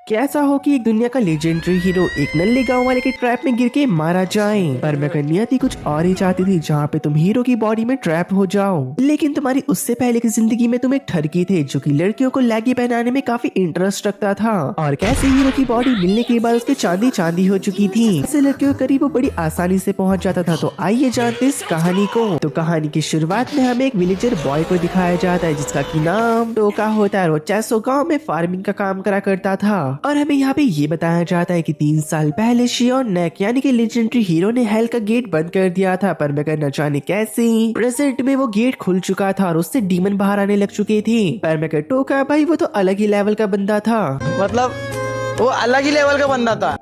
कैसा हो कि एक दुनिया का लेजेंडरी हीरो एक नल्ले गांव वाले के ट्रैप में गिर के मारा जाए, पर मैं नियति कुछ और ही चाहती थी जहाँ पे तुम हीरो की बॉडी में ट्रैप हो जाओ। लेकिन तुम्हारी उससे पहले की जिंदगी में तुम एक ठरकी थे जो कि लड़कियों को लैगी पहनाने में काफी इंटरेस्ट रखता था, और कैसे हीरो की बॉडी मिलने के बाद उसके चांदी चांदी हो चुकी थी। ऐसे लड़कियों के करीब वो बड़ी आसानी से पहुंच जाता था। तो आइए जानते इस कहानी को। तो कहानी की शुरुआत में हमें एक विलेजर बॉय को दिखाया जाता है जिसका की नाम टोका होता है। वो चैसो गाँव में फार्मिंग का काम करा करता था, और हमें यहाँ पे ये बताया जाता है कि 3 साल पहले शियोन नेक यानी कि लेजेंडरी हीरो ने हेल का गेट बंद कर दिया था, पर मैं न जाने कैसे प्रेजेंट में वो गेट खुल चुका था और उससे डीमन बाहर आने लग चुके थे। पर मैं टोका भाई वो तो अलग ही लेवल का बंदा था, मतलब वो अलग ही लेवल का बंदा था।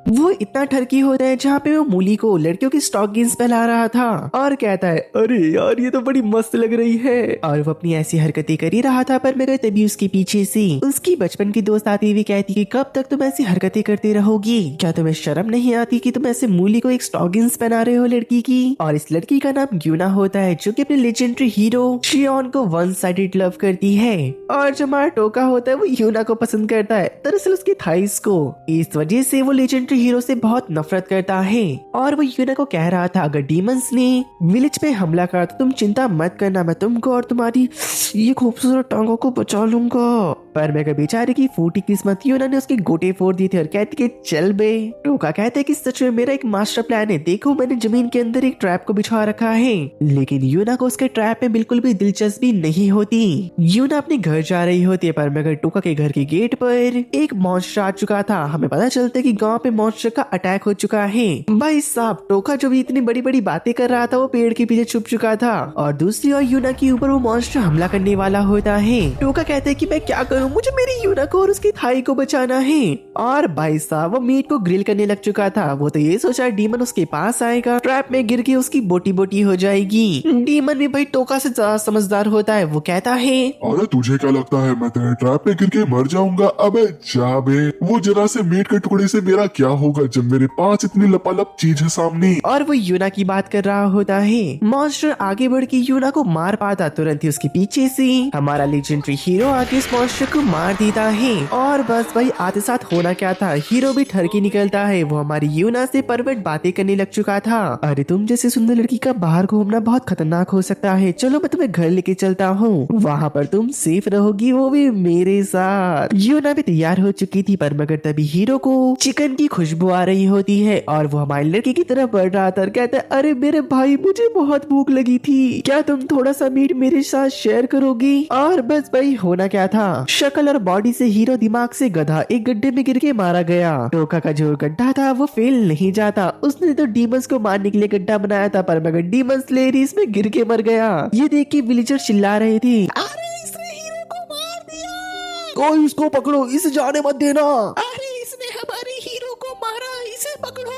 वो इतना ठरकी होता है जहाँ पे वो मूली को लड़कियों की स्टॉक जींस पहना रहा था और कहता है अरे यार ये तो बड़ी मस्त लग रही है, और वो अपनी ऐसी हरकतें कर ही रहा था। पर मैं तभी उसके पीछे से उसकी बचपन की दोस्त आती हुई कहती कि कब तक तुम ऐसी हरकतें करती रहोगी, क्या तुम्हें शर्म नहीं आती कि तुम ऐसे मूली को एक स्टॉक जींस पहना रहे हो लड़की की। और इस लड़की का नाम यूना होता है जो की अपने लेजेंडरी हीरो शियोन को वन साइडेड लव करती है, और जो हमारा टोका होता है वो यूना को पसंद करता है, दरअसल उसकी थाइस को। इस वजह से वो लेजेंडरी हीरो से बहुत नफरत करता है, और वो यूना को कह रहा था अगर डीमंस ने विलेज पे हमला करा तो तुम चिंता मत करना, मैं तुमको और तुम्हारी ये खूबसूरत टांगों को बचा लूंगा। पर मैं बेचारे की फूटी किस्मत यूना ने उसके गोटे फोड़ दी थे और कहती कि चल बे। टोका कहते कि सच में मेरा एक मास्टर प्लान है, देखो मैंने जमीन के अंदर एक ट्रैप को बिछा रखा है। लेकिन यूना को उसके ट्रैप में बिल्कुल भी दिलचस्पी नहीं होती। यूना अपने घर जा रही होती है, पर मगर टोका के घर के गेट पर एक मॉन्स्टर आ चुका था। हमें पता चलता है कि गांव पे मॉन्स्टर का अटैक हो चुका है। भाई साहब टोका जो भी इतनी बड़ी बड़ी बातें कर रहा था वो पेड़ के पीछे छुप चुका था, और दूसरी ओर यूना के ऊपर वो मॉन्स्टर हमला करने वाला होता है। टोका कहते हैं कि मैं क्या करूं, मुझे मेरी यूना को और उसकी थाई को बचाना है। और भाई साहब वो मीट को ग्रिल करने लग चुका था। वो तो ये सोचा डीमन उसके पास आएगा, ट्रैप में गिर के उसकी बोटी बोटी हो जाएगी। डीमन भी भाई टोका से ज्यादा समझदार होता है। वो कहता है अरे तुझे क्या लगता है मैं तेरे ट्रैप में गिर के मर जाऊंगा? अबे जा बे, वो जरा से मीट के टुकड़े से मेरा क्या होगा जब मेरे पास इतनी लपालप चीज है सामने। और वो यूना की बात कर रहा होता है। मॉन्स्टर आगे बढ़ के यूना को मार पाता, तुरंत ही उसके पीछे से हमारा लेजेंडरी हीरो आके इस मॉन्स्टर को मार देता है। और बस भाई आते साथ होना क्या था, हीरो भी ठरकी निकलता है। वो हमारी यूना से परवट बातें करने लग चुका था। अरे तुम जैसे सुंदर लड़की का बाहर घूमना बहुत खतरनाक हो सकता है, चलो मैं तुम्हें घर लेके चलता हूँ, वहाँ पर तुम सेफ रहोगी, वो भी मेरे साथ। यूना भी तैयार हो चुकी थी, पर मगर तभी हीरो को चिकन की खुशबू आ रही होती है और वो हमारी लड़की की तरफ बढ़ रहा था। कहता है अरे मेरे भाई मुझे बहुत भूख लगी थी, क्या तुम थोड़ा सा मीट मेरे साथ शेयर करोगी। और बस भाई होना क्या था, शक्ल और बॉडी से हीरो दिमाग से गधा एक गड्ढे में गिर के मारा गया। टोका का जो गड्ढा था वो फेल नहीं जाता, उसने तो डीमंस को मारने के लिए गड्ढा बनाया था, पर मगर डीमंस लेरी इसमें गिर के मर गया। ये देख के विलेजर चिल्ला रहे थे अरे इसने हीरो को मार दिया, कोई इसको पकड़ो, इसे जाने मत देना। अरे इसने हमारे हीरो को मारा, इसे पकड़ो।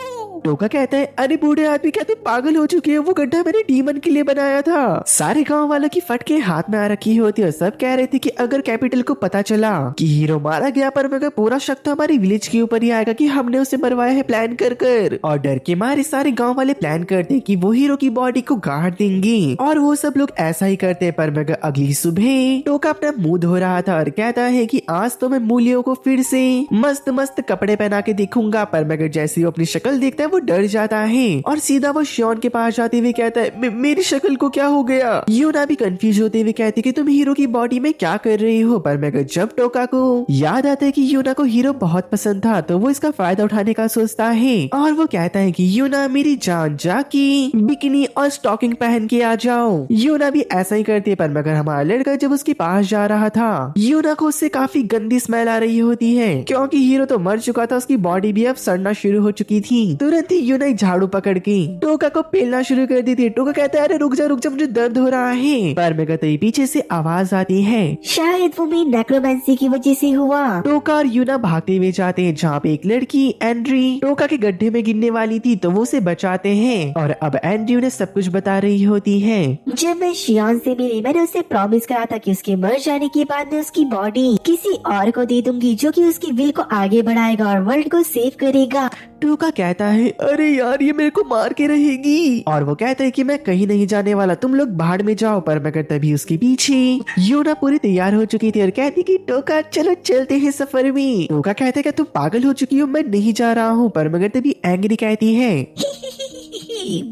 टोका कहता है अरे बूढ़े आदमी क्या तुम पागल हो चुके हो, वो गड्ढा मैंने डीमन के लिए बनाया था। सारे गांव वालों की फटके हाथ में आ रखी होती है, सब कह रहे थे कि अगर कैपिटल को पता चला कि हीरो मारा गया, पर मगर पूरा शक तो हमारी विलेज के ऊपर ही आएगा कि हमने उसे मरवाया है प्लान कर कर। और डर के मारे सारे गांव वाले प्लान करते कि वो हीरो की बॉडी को गाड़ देंगे, और वो सब लोग ऐसा ही करते। पर मगर अगली सुबह टोका अपना मुंह धो रहा था और कहता है कि आज तो मैं मूलियों को फिर से मस्त मस्त कपड़े पहना के देखूंगा। पर मगर जैसे वो अपनी शक्ल देखता है वो डर जाता है और सीधा वो शियोन के पास जाते हुए कहता है मेरी शक्ल को क्या हो गया। यूना भी कंफ्यूज होते हुए कहती कि तुम हीरो की बॉडी में क्या कर रही हो। पर मगर जब टोका को याद आता है कि यूना को हीरो बहुत पसंद था, तो वो इसका फायदा उठाने का सोचता है, और वो कहता है कि यूना मेरी जान जाकी बिकिनी और स्टॉकिंग पहन के आ जाओ। यूना भी ऐसा ही करती है, पर मगर हमारा लड़का जब उसके पास जा रहा था यूना को उससे काफी गंदी स्मेल आ रही होती है, क्योंकि हीरो तो मर चुका था, उसकी बॉडी भी अब सड़ना शुरू हो चुकी थी। तुरंत ही यूना एक झाड़ू पकड़ के टोका को पेलना शुरू कर दी थी। टोका कहता है अरे रुक जा मुझे दर्द हो रहा है। पर मैं कहते ही पीछे से आवाज आती है शायद वो मेरी नेक्रोमेंसी की वजह से हुआ। टोका और यूना भागते हुए जाते हैं जहाँ पे एक लड़की एंड्री टोका के गड्ढे में गिरने वाली थी, तो वो उसे बचाते हैं। और अब एंड्री उन्हें सब कुछ बता रही होती है। जब मैं शियोन से मिली मैंने उसे प्रॉमिस करा था कि उसके मर जाने के बाद मैं उसकी बॉडी किसी और को दे दूंगी जो कि उसकी विल को आगे बढ़ाएगा और वर्ल्ड को सेव करेगा। टोका कहता है अरे यार ये मेरे को मार के रहेगी, और वो कहता है कि मैं कहीं नहीं जाने वाला, तुम लोग भाड़ में जाओ। पर मगर तभी उसके पीछे यूना पूरी तैयार हो चुकी थी और कहती कि टोका चलो चलते हैं सफर में। टोका कहता है कि तुम पागल हो चुकी हो, मैं नहीं जा रहा हूँ। पर मगर तभी एंग्री कहती है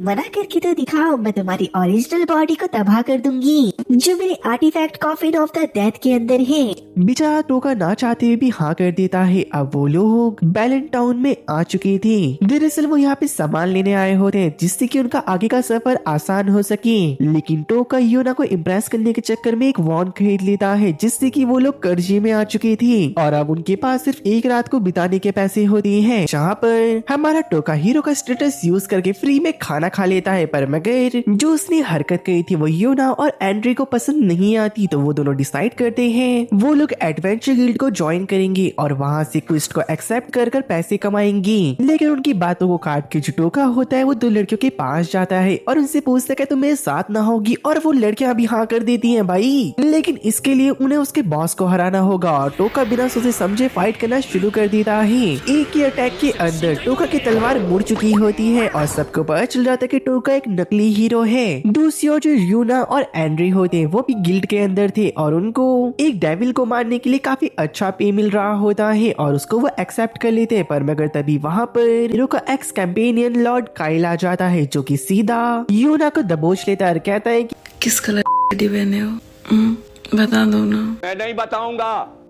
मना करके तो दिखाओ, मैं तुम्हारी ओरिजिनल बॉडी को तबाह कर दूंगी जो मेरे artifact coffin of the death के अंदर है। बेचारा टोका ना चाहते हुए भी हाँ कर देता है। अब वो लोग बैलेंट टाउन में आ चुके थे। दरअसल वो यहाँ पे सामान लेने आए होते हैं जिससे कि उनका आगे का सफर आसान हो सके, लेकिन टोका यूना को इम्प्रेस करने के चक्कर में एक वॉन खरीद लेता है जिससे कि वो लोग कर्जे में आ चुके थे और अब उनके पास सिर्फ एक रात को बिताने के पैसे होते हैं, जहाँ पर हमारा टोका हीरो का स्टेटस यूज करके फ्री में खाना खा लेता है। पर मगर जो उसने हरकत करी थी वो यूना और एंड्री को पसंद नहीं आती, तो वो दोनों डिसाइड करते हैं वो लोग एडवेंचर गिल्ड को ज्वाइन करेंगे और वहाँ से क्वेस्ट को एक्सेप्ट कर कर पैसे कमाएंगे। लेकिन उनकी बातों को काट के जो टोका होता है वो दो लड़कियों के पास जाता है और उनसे पूछता है तुम मेरे साथ ना होगी, और वो लड़कियां भी हाँ कर देती हैं भाई। लेकिन इसके लिए उन्हें उसके बॉस को हराना होगा और टोका बिना सोचे समझे फाइट करना शुरू कर देता है। एक ही अटैक के अंदर टोका की तलवार मुड़ चुकी होती है और सबको पता चल जाता है कि टोका एक नकली हीरो है। दूसरी ओर जो यूना और एंड्री होते हैं वो भी गिल्ड के अंदर थे और उनको एक डेविल को मारने के लिए काफी अच्छा पे मिल रहा होता है और उसको वो एक्सेप्ट कर लेते हैं। पर मगर तभी वहाँ पर हीरो का एक्स कैंपेनियन लॉर्ड काइल आ जाता है जो कि सीधा यूना को दबोच लेता है और कहता है कि किस कलर की पहने हो? बता दो ना। मैं नहीं बताऊंगा।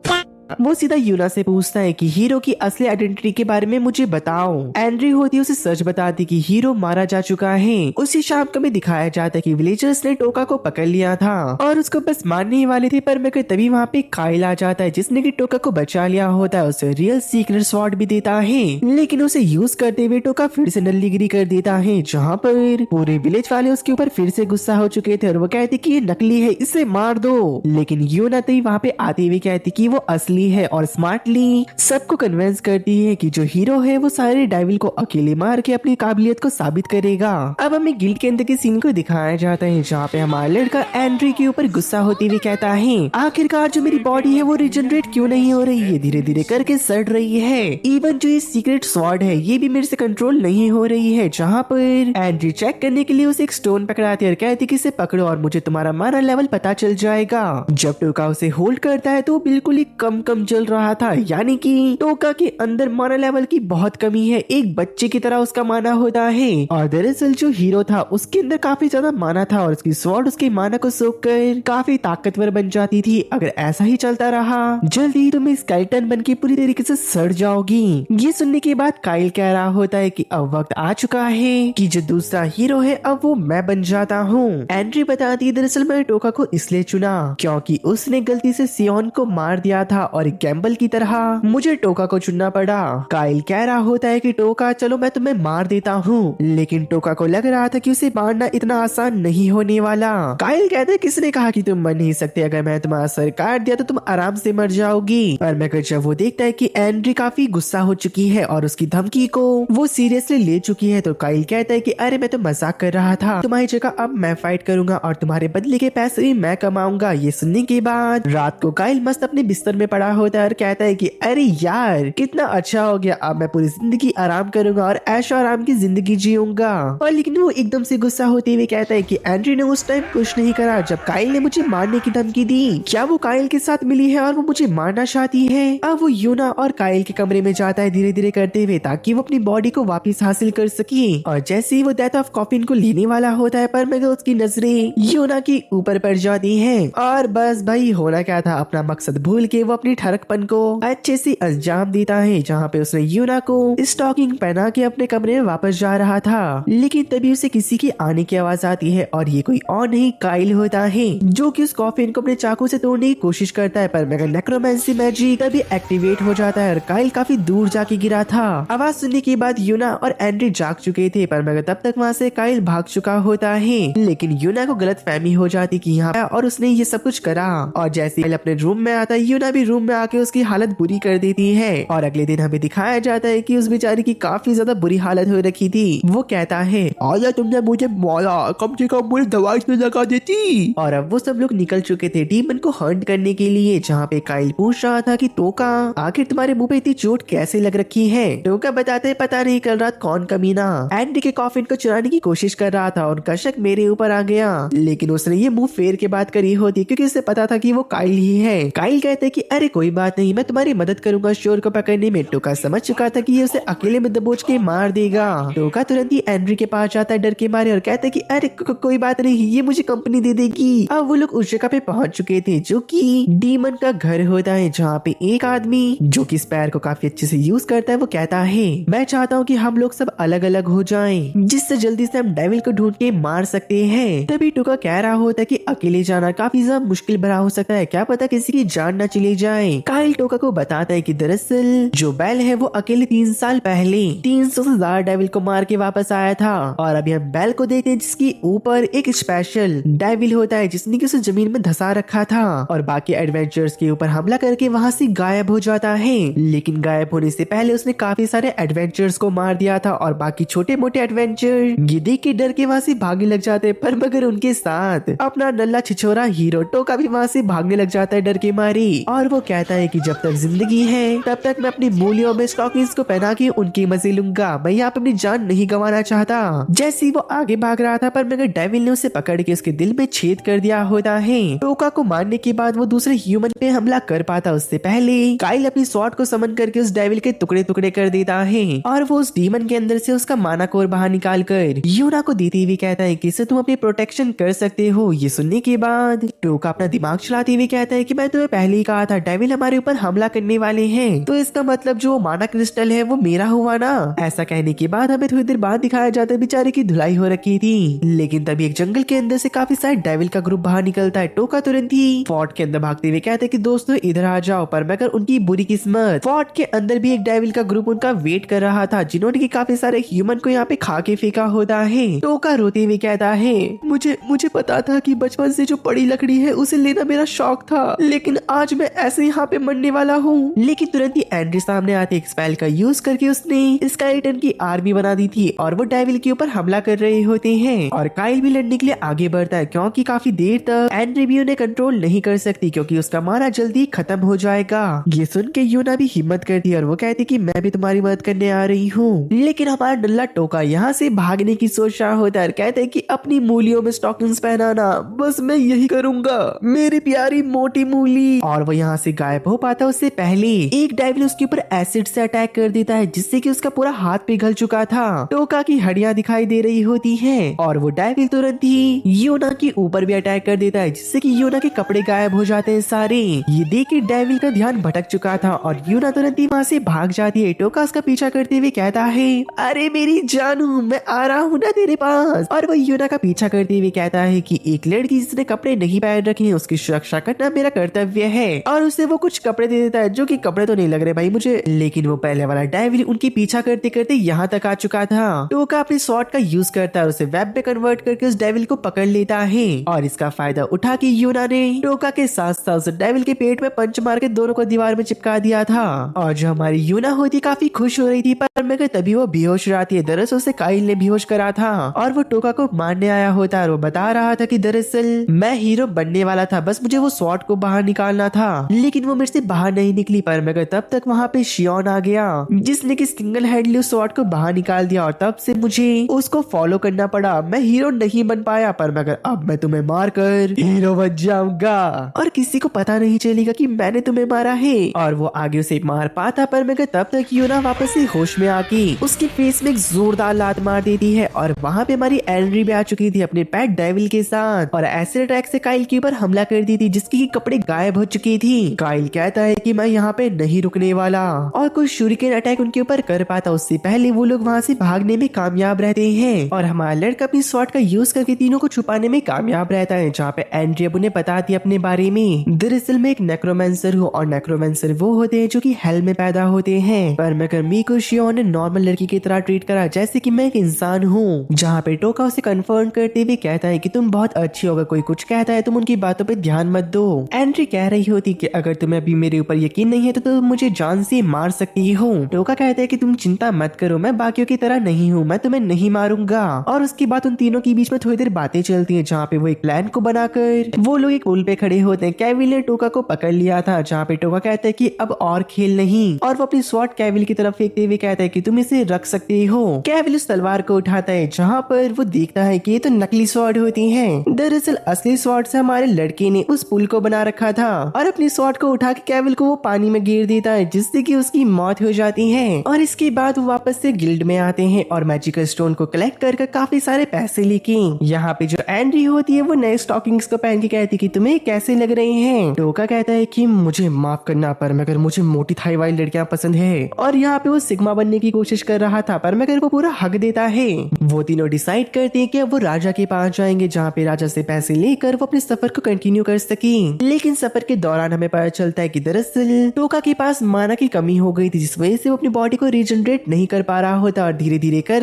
वो सीधा यूना से पूछता है कि हीरो की असली आइडेंटिटी के बारे में मुझे बताओ। एंड्री होती उसे सच बताती कि हीरो मारा जा चुका है। उसी शाम को भी दिखाया जाता है कि विलेजर्स ने टोका को पकड़ लिया था और उसको बस मारने ही वाले थे। पर मगर तभी वहाँ पे काइल आ जाता है जिसने कि टोका को बचा लिया होता है, उसे रियल सीक्रेट स्वॉर्ड भी देता है, लेकिन उसे यूज करते हुए टोका फिर से नल्लीगिरी कर देता है, जहाँ पर पूरे विलेज वाले उसके ऊपर फिर से गुस्सा हो चुके थे और वो कहते कि ये नकली है, इसे मार दो। लेकिन यूना तभी वहाँ पे आते हुए कहती कि वो असली है और स्मार्टली सबको कन्विंस करती है कि जो हीरो है वो सारे डेविल को अकेले मार के अपनी काबिलियत को साबित करेगा। अब हमें गिल्ड के अंदर के सीन को दिखाया जाता है जहाँ पे हमारा लड़का एंड्री के ऊपर गुस्सा होते हुए कहता है आखिरकार जो मेरी बॉडी है वो रिजनरेट क्यों नहीं हो रही है, धीरे धीरे करके सड़ रही है। इवन जो ये सीक्रेट स्वॉर्ड है ये भी मेरे से कंट्रोल नहीं हो रही है। जहाँ पर एंड्री चेक करने के लिए उसे एक स्टोन पकड़ाती है और कहती कि इसे पकड़ो और मुझे तुम्हारा माना लेवल पता चल जाएगा। जब टोका उसे होल्ड करता है तो वो बिल्कुल ही कम चल रहा था, यानी कि टोका के अंदर माना लेवल की बहुत कमी है, एक बच्चे की तरह उसका माना होता है। और दरअसल जो हीरो था उसके अंदर काफी ज्यादा माना था और उसकी स्वॉर्ड उसके माना को सोख कर काफी ताकतवर बन जाती थी। अगर ऐसा ही चलता रहा जल्दी तुम स्केलेटन बन के पूरी तरीके से सड़ जाओगी। ये सुनने के बाद काइल कह रहा होता है कि अब वक्त आ चुका है कि जो दूसरा हीरो है अब वो मैं बन जाता हूँ। एंड्री बताती है दरअसल मैंने टोका को इसलिए चुना क्योंकि उसने गलती से सियोन को मार दिया था और गैम्बल की तरह मुझे टोका को चुनना पड़ा। काइल कह रहा होता है कि टोका चलो मैं तुम्हें मार देता हूँ, लेकिन टोका को लग रहा था कि उसे मारना इतना आसान नहीं होने वाला। काइल कहते हैं किसने कहा कि तुम मर नहीं सकते, अगर मैं तुम्हारा सर काट दिया तो तुम आराम से मर जाओगी। और मगर जब वो देखता है कि एंड्री काफी गुस्सा हो चुकी है और उसकी धमकी को वो सीरियसली ले चुकी है तो काइल कहता है कि अरे मैं तो मजाक कर रहा था, तुम्हारी जगह अब मैं फाइट करूंगा और तुम्हारे बदले के पैसे भी मैं कमाऊंगा। ये सुनने के बाद रात को काइल मस्त अपने बिस्तर में पड़ा होता है और कहता है कि अरे यार कितना अच्छा हो गया, अब मैं पूरी जिंदगी आराम करूंगा और ऐशो आराम की जिंदगी जीऊंगा। और लेकिन वो एकदम से गुस्सा होते हुए कहता है कि एंड्री ने उस टाइम कुछ नहीं करा जब काइल ने मुझे मारने की धमकी दी, क्या वो काइल के साथ मिली है और वो मुझे मारना चाहती है। अब वो यूना और काइल के कमरे में जाता है धीरे धीरे करते हुए ताकि वो अपनी बॉडी को वापस हासिल कर सके। और जैसे ही वो डेथ ऑफ कॉफिन को लेने वाला होता है पर मगर उसकी नजरें यूना के ऊपर पड़ जाती है और बस भाई होना क्या था, अपना मकसद भूल के वो अपनी ठरकपन को अच्छे से अंजाम देता है। जहाँ पे उसने यूना को स्टॉकिंग पहना के अपने कमरे में वापस जा रहा था, लेकिन तभी उसे किसी की आने की आवाज आती है और ये कोई और नहीं काइल होता है जो कि उस कॉफिन को अपने चाकू से तोड़ने की कोशिश करता है। पर मगर नेक्रोमेंसी मैजिक तभी एक्टिवेट हो जाता है और काइल काफी दूर जाके गिरा था। आवाज सुनने के बाद यूना और एंड्री जाग चुके थे पर मगर तब तक वहाँ से काइल भाग चुका होता है। लेकिन यूना को गलत फहमी हो जाती कि यहाँ और उसने ये सब कुछ करा। और जैसे काइल अपने रूम में आता है यूना भी रूम वॉशरूम में आके उसकी हालत बुरी कर देती है। और अगले दिन हमें दिखाया जाता है कि उस बेचारी की काफी ज्यादा बुरी हालत हो रखी थी। वो कहता है आया तुमने मुझे मारा, कम से कम मुझे दवाई तो लगा देती। और अब वो सब लोग निकल चुके थे डीमन को हंट करने के लिए, जहाँ पे काइल पूछ रहा था कि टोका आखिर तुम्हारे मुंह पे इतनी चोट कैसे लग रखी है। टोका बताते पता नहीं कल रात कौन कमीना एंडी के कॉफिन को चुराने की कोशिश कर रहा था और उनका शक मेरे ऊपर आ गया, लेकिन उसने ये मुंह फेर के बात करी होती क्योंकि उसे पता था कि वो काइल ही है। काइल कहते कि अरे कोई बात नहीं, मैं तुम्हारी मदद करूंगा चोर को पकड़ने में। टोका समझ चुका था कि ये उसे अकेले में दबोच के मार देगा। टोका तुरंत ही एंड्री के पास जाता है डर के मारे और कहता है कि अरे कोई बात नहीं, ये मुझे कंपनी दे देगी। अब वो लोग उस जगह पे पहुंच चुके थे जो कि डीमन का घर होता है, जहाँ पे एक आदमी जो कि स्पैर को काफी अच्छे से यूज करता है वो कहता है मैं चाहता हूँ कि हम लोग सब अलग अलग हो जाएं, जिससे जल्दी से हम डेविल को ढूंढ के मार सकते हैं। तभी टोका कह रहा होता है कि अकेले जाना काफी ज्यादा मुश्किल भरा हो सकता है, क्या पता किसी की जान न चली जाए। काइल टोका को बताता है कि दरअसल जो बेल है वो अकेले 3 साल पहले 300 से ज्यादा डेविल को मार के वापस आया था। और अभी हम बेल को देखते हैं जिसकी ऊपर एक स्पेशल डेविल होता है जिसने कि उसे जमीन में धसा रखा था और बाकी एडवेंचर्स के ऊपर हमला करके वहाँ से गायब हो जाता है। लेकिन गायब होने से पहले उसने काफी सारे एडवेंचर्स को मार दिया था और बाकी छोटे मोटे एडवेंचर ये देख के डर के वहाँ से भागने लग जाते हैं। पर मगर उनके साथ अपना नल्ला छिछोरा हीरो टोका भी वहाँ से भागने लग जाता है डर के मारे। और वो कहता है कि जब तक जिंदगी है तब तक मैं अपनी मूलियों में स्टॉकिंग्स को पहना के उनके मजे लूंगा, मैं यहाँ पे अपनी जान नहीं गंवाना चाहता। जैसे ही वो आगे भाग रहा था पर मगर डेविल ने उसे पकड़ के उसके दिल में छेद कर दिया होता है। टोका को मारने के बाद वो दूसरे ह्यूमन पे हमला कर पाता उससे पहले काइल अपनी स्वॉर्ड को समन करके उस डेविल के टुकड़े टुकड़े कर देता है और वो उस डीमन के अंदर से उसका माना कोर बाहर निकाल कर यूना को देते हुए कहता है कि इससे तुम अपनी प्रोटेक्शन कर सकते हो। ये सुनने के बाद टोका अपना दिमाग चलाते हुए कहता है कि मैं तुम्हें पहले ही कहा था डेविल हमारे ऊपर हमला करने वाले हैं, तो इसका मतलब जो माना क्रिस्टल है वो मेरा हुआ ना। ऐसा कहने के बाद हमें थोड़ी देर बाद दिखाया जाता है बेचारे की धुलाई हो रखी थी। लेकिन तभी एक जंगल के अंदर से काफी सारे डेविल का ग्रुप बाहर निकलता है। टोका तुरंत ही फोर्ट के अंदर भागते हुए कहते हैं कि दोस्तों इधर आ जाओ, पर मगर उनकी बुरी किस्मत फोर्ट के अंदर भी एक डेविल का ग्रुप उनका वेट कर रहा था जिन्होंने की काफी सारे ह्यूमन को यहाँ पे खा के फेंका होता है। टोका रोते हुए कहता है मुझे पता था कि बचपन से जो बड़ी लकड़ी है उसे लेना मेरा शौक था, लेकिन आज मैं ऐसे यहाँ पे मरने वाला हूँ। लेकिन तुरंत ही एंड्री सामने आते एक स्पेल का यूज करके उसने स्केलेटन की आर्मी बना दी थी और वो डेविल के ऊपर हमला कर रहे होते हैं। और काइल भी लड़ने के लिए आगे बढ़ता है क्योंकि काफी देर तक एंड्री भी उन्हें कंट्रोल नहीं कर सकती क्योंकि उसका माना जल्दी खत्म हो जाएगा। ये सुन के यूना भी हिम्मत करती है और वो कहती कि मैं भी तुम्हारी मदद करने आ रही हूँ। लेकिन हमारा नल्ला टोका यहाँ से भागने की सोच रहा होता है, कहते हैं कि अपनी मूलियों में स्टॉकिंग्स पहनाना, बस मैं यही करूंगा मेरी प्यारी मोटी मूली। और वो यहाँ से गायब हो पाता उससे पहले एक डेविल उसके ऊपर एसिड से अटैक कर देता है जिससे कि उसका पूरा हाथ पिघल चुका था। टोका की हड्डियां दिखाई दे रही होती हैं और वो डेविल तुरंत ही यूना के ऊपर भी अटैक कर देता है जिससे कि यूना के कपड़े गायब हो जाते हैं सारे। ये देख के डेविल का ध्यान भटक चुका था और यूना तुरंत ही वहाँ से भाग जाती है। टोका उसका पीछा करते हुए कहता है अरे मेरी जानू मैं आ रहा हूँ ना तेरे पास। और वो यूना का पीछा करते हुए कहता है कि एक लड़की जिसने कपड़े नहीं पहन रखे हैं उसकी सुरक्षा करना मेरा कर्तव्य है और उसे वो कुछ कपड़े दे देता है जो कि कपड़े तो नहीं लग रहे भाई मुझे। लेकिन वो पहले वाला डेविल उनके पीछा करते करते यहाँ तक आ चुका था। टोका अपनी स्वॉर्ड का यूज करता है और उसे वेब पे कन्वर्ट करके उस डेविल को पकड़ लेता है और इसका फायदा उठा के यूना ने टोका के साथ साथ उस डेविल के पेट में पंच मार के दोनों को दीवार में चिपका दिया था। और जो हमारी यूना होती काफी खुश हो रही थी पर मगर तभी वो बेहोश रहती है। दरअसल उसे काइल ने बेहोश करा था और वो टोका को मारने आया होता है और वो बता रहा था कि दरअसल मैं हीरो बनने वाला था, बस मुझे वो स्वॉर्ड को बाहर निकालना था, लेकिन वो मेरे से बाहर नहीं निकली। पर मगर तब तक वहाँ पे शियोन आ गया जिसने कि सिंगल हैंडली उस स्वॉर्ड को बाहर निकाल दिया और तब से मुझे उसको फॉलो करना पड़ा। मैं हीरो नहीं बन पाया पर मगर अब मैं तुम्हें मार कर हीरो बन जाऊंगा और किसी को पता नहीं चलेगा कि मैंने तुम्हें मारा है। और वो आगे उसे मार पाता पर मगर तब तक यूना वापस से होश में आके उसके फेस में एक जोरदार लात मार देती है और वहाँ पे हमारी एंड्री भी आ चुकी थी अपने पेट डेविल के साथ और एसिड अटैक से काइल के ऊपर हमला कर दी थी जिसकी कपड़े गायब हो चुकी थी। काइल कहता है कि मैं यहाँ पे नहीं रुकने वाला और कुछ शूरिकेन अटैक उनके ऊपर कर पाता उससे पहले वो लोग वहाँ से भागने में कामयाब रहते हैं और हमारा लड़का अपनी स्वॉर्ड का यूज करके तीनों को छुपाने में कामयाब रहता है। जहाँ पे एंड्री अब उन्हें बताती अपने बारे में, दरअसल मैं एक नेक्रोमेंसर हूँ और नेक्रोमेंसर वो होते हैं जो कि हेल में पैदा होते हैं, पर मगर मीको शियोन ने नॉर्मल लड़की की तरह ट्रीट करा जैसे कि मैं एक इंसान हूँ। जहाँ पे टोका उसे कन्फर्म करते हुए कहता है कि तुम बहुत अच्छी होगा, कोई कुछ कहता है तुम तुम उनकी बातों पे ध्यान मत दो। एंड्री कह रही होती कि अगर तुम्हें अभी मेरे ऊपर यकीन नहीं है तो तुम मुझे जान से मार सकती हो। टोका कहता है कि तुम चिंता मत करो, मैं बाकियों की तरह नहीं हूँ, मैं तुम्हें नहीं मारूंगा। और उसके बाद उन तीनों के बीच में थोड़ी देर बातें चलती है, जहाँ पे वो एक प्लान को बनाकर वो लोग एक पुल पे खड़े होते हैं। केविल ने टोका को पकड़ लिया था, जहाँ पे टोका कहता है कि अब और खेल नहीं, और वो अपनी स्वॉर्ड केविल की तरफ फेंकते हुए कहता है कि तुम इसे रख सकते हो। केविल उस तलवार को उठाता है, जहाँ पर वो देखता है कि ये तो नकली स्वॉर्ड होती है। दरअसल असली स्वॉर्ड से हमारे लड़के ने उस पुल को बना रखा था, और अपनी स्वॉर्ड को उठा के केविल को वो पानी में गिर देता है, जिससे कि उसकी मौत हो जाती है। और इसके बाद वो वापस से गिल्ड में आते हैं और मैजिकल स्टोन को कलेक्ट कर काफी सारे पैसे लेके यहाँ पे जो एंड्री होती है वो नए स्टॉकिंग्स को पहन के कहती कि तुम्हें कैसे लग रहे हैं। टोका कहता है कि मुझे माफ करना, पर मगर मुझे मोटी थाई वाली लड़कियां पसंद है। और यहाँ पे वो सिग्मा बनने की कोशिश कर रहा था, पर मगर को पूरा हक देता है। वो तीनों डिसाइड करते हैं कि अब वो राजा के पास जाएंगे, जहाँ पे राजा से पैसे लेकर वो अपने सफर को कंटिन्यू कर सके। लेकिन सफर के दौरान हमें पता चलता है कि दरअसल टोका के पास माना की कमी हो गई थी, जिस वजह से वो अपनी बॉडी को रीजनरेट नहीं कर पा रहा होता, और धीरे धीरे कर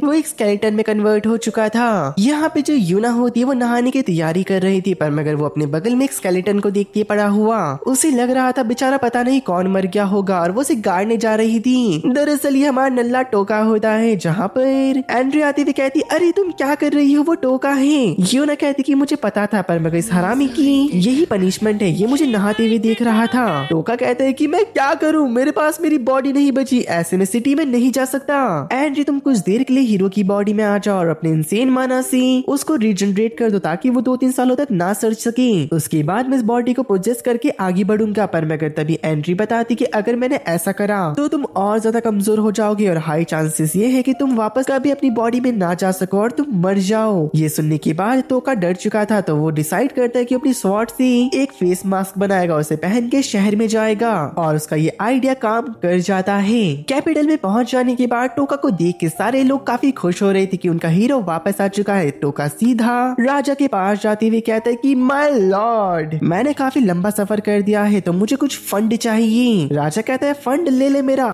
वो एक स्केलेटन में कन्वर्ट हो चुका था। यहाँ पे जो यूना होती है वो नहाने की तैयारी कर रही थी, पर मगर वो अपने बगल में एक स्केलेटन को देख के पड़ा हुआ। उसे लग रहा था बेचारा पता नहीं कौन मर गया होगा, और वो उसे गाड़ने जा रही थी। दरअसल ये हमारा नल्ला टोका होता है, जहाँ पर एंड्री आती हुई कहती अरे तुम क्या कर रही हो, वो टोका है। यूना कहती कि मुझे पता था, पर मगर इस हरामी की यही पनिशमेंट है, ये मुझे नहाते हुए देख रहा था। टोका कहता है कि मैं क्या करूं, मेरे पास मेरी बॉडी नहीं बची, ऐसे में सिटी में नहीं जा सकता। एंड्री तुम कुछ देर के लिए हीरो की बॉडी में आ जाओ और अपने इंसेन माना से उसको रीजनरेट कर दो, ताकि वो 2-3 सालों तक ना सड़ सके। उसके बाद मैं इस बॉडी को प्रोसेस करके आगे बढ़ूंगा। पर मगर तभी एंट्री बताती कि अगर मैंने ऐसा करा तो तुम और ज्यादा कमजोर हो जाओगे, और हाई चांसेस ये है कि तुम वापस कभी अपनी बॉडी में ना जा सको और तुम मर जाओ। ये सुनने के बाद टोका डर चुका था, तो वो डिसाइड करता है कि अपनी स्वॉर्ड से एक फेस मास्क बनाएगा, उसे पहन के शहर में जाएगा, और उसका ये आइडिया काम कर जाता है। कैपिटल में पहुंच जाने के बाद टोका को देख के सारे लोग काफी खुश हो रहे थे कि उनका हीरो वापस आ चुका है। टोका सीधा राजा के पास जाते हुए कहता है कि माय लॉर्ड, मैंने काफी लंबा सफर कर दिया है, तो मुझे कुछ फंड चाहिए। राजा कहता है फंड ले ले मेरा।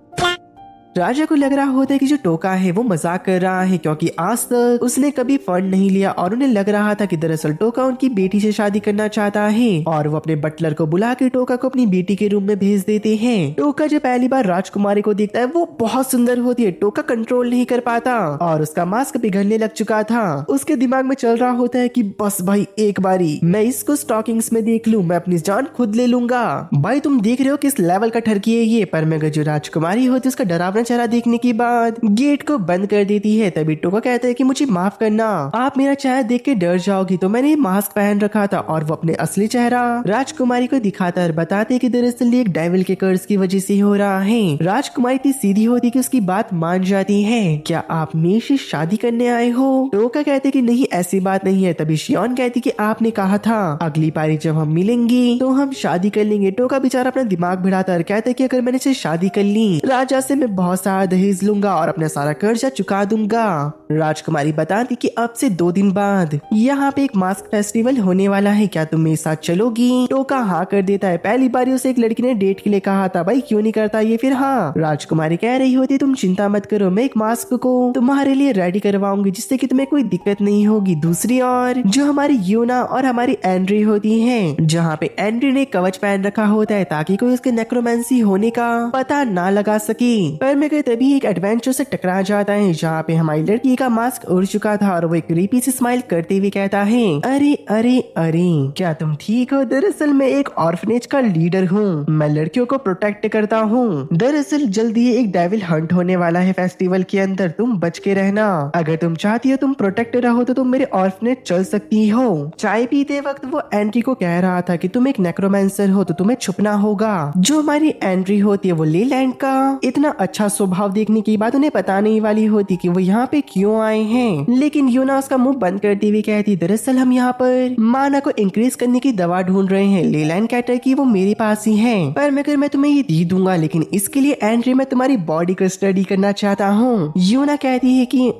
राजा को लग रहा होता है कि जो टोका है वो मजाक कर रहा है, क्योंकि आज तक उसने कभी फंड नहीं लिया, और उन्हें लग रहा था कि दरअसल टोका उनकी बेटी से शादी करना चाहता है। और वो अपने बटलर को बुला के टोका को अपनी बेटी के रूम में भेज देते हैं। टोका जब पहली बार राजकुमारी को देखता है वो बहुत सुंदर होती है, टोका कंट्रोल नहीं कर पाता और उसका मास्क पिघलने लग चुका था। उसके दिमाग में चल रहा होता है कि बस भाई एक बारी मैं इसको स्टॉकिंग्स में देख लूं, मैं अपनी जान खुद ले लूंगा। भाई तुम देख रहे हो किस लेवल का ठरकी है ये। पर मगर जो राजकुमारी होती है उसका डरावना चेहरा देखने के बाद गेट को बंद कर देती है। तभी टोका कहता है कि मुझे माफ करना, आप मेरा चेहरा देख के डर जाओगी, तो मैंने मास्क पहन रखा था। और वो अपने असली चेहरा राजकुमारी को दिखाता है, बताते कि दरअसल एक डेविल के कर्ज की वजह से हो रहा है। राजकुमारी इतनी सीधी होती कि उसकी बात मान जाती है। क्या आप मेरे से शादी करने आए हो? टोका कहते कि नहीं ऐसी बात नहीं है। तभी शियोन कहती कि आपने कहा था अगली बारी जब हम मिलेंगे तो हम शादी कर लेंगे। टोका बेचारा अपना दिमाग भिड़ाता है, कहता है कि अगर मैंने इसे शादी कर ली राजा से मैं बहुत सारा दहेज लूंगा और अपना सारा कर्जा चुका दूंगा। राजकुमारी बताती कि अब से 2 दिन बाद यहाँ पे एक मास्क फेस्टिवल होने वाला है, क्या तुम मेरे साथ चलोगी? टोका हाँ कर देता है। पहली बार उसे एक लड़की ने डेट के लिए कहा था, भाई क्यों नहीं करता ये फिर हाँ। राजकुमारी कह रही होती तुम चिंता मत करो, मैं एक मास्क को तुम्हारे लिए रेडी करवाऊंगी जिससे कि तुम्हें कोई दिक्कत नहीं होगी। दूसरी ओर जो हमारी यूना और हमारी एंड्री होती है, जहाँ पे एंड्री ने कवच पहन रखा होता है ताकि कोई उसके नेक्रोमेंसी होने का पता ना लगा सके। पर मगर तभी एक एडवेंचर से टकरा जाता है, जहाँ पे हमारी लड़की का मास्क उड़ चुका था और वो एक क्रीपी से स्माइल करते हुए कहता है अरे अरे अरे क्या तुम ठीक हो? दरअसल मैं एक ऑर्फनेज का लीडर हूँ, मैं लड़कियों को प्रोटेक्ट करता हूँ। दरअसल जल्दी एक डेविल हंट होने वाला है फेस्टिवल के अंदर, तुम बच के रहना। अगर तुम चाहती हो तुम प्रोटेक्ट रहो तो तुम मेरे ऑर्फनेज चल सकती हो। चाय पीते वक्त वो एंट्री को कह रहा था कि तुम एक नेक्रोमेंसर हो तो तुम्हें छुपना होगा। जो हमारी एंट्री होती है वो लेलैंड का इतना अच्छा स्वभाव देखने की बात उन्हें पता नहीं वाली होती कि वो यहाँ पे क्यों आए हैं। लेकिन यूना उसका मुंह बंद करती हुई कहती दरअसल हम यहाँ पर माना को इंक्रीज करने की दवा ढूंढ रहे हैं। लेलैंड कहता है कि वो मेरे पास ही है, पर मगर मैं तुम्हें ये दे दूंगा, लेकिन इसके लिए एंट्री मैं तुम्हारी बॉडी को स्टडी करना चाहता हूँ। यूना कहती है कि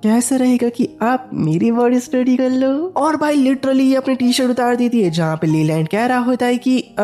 कैसा रहेगा कि आप मेरी बॉडी स्टडी कर लो। और भाई लिटरली ये अपनी टी शर्ट उतार देती है, जहाँ पे लीलैंड कह रहा होता है कि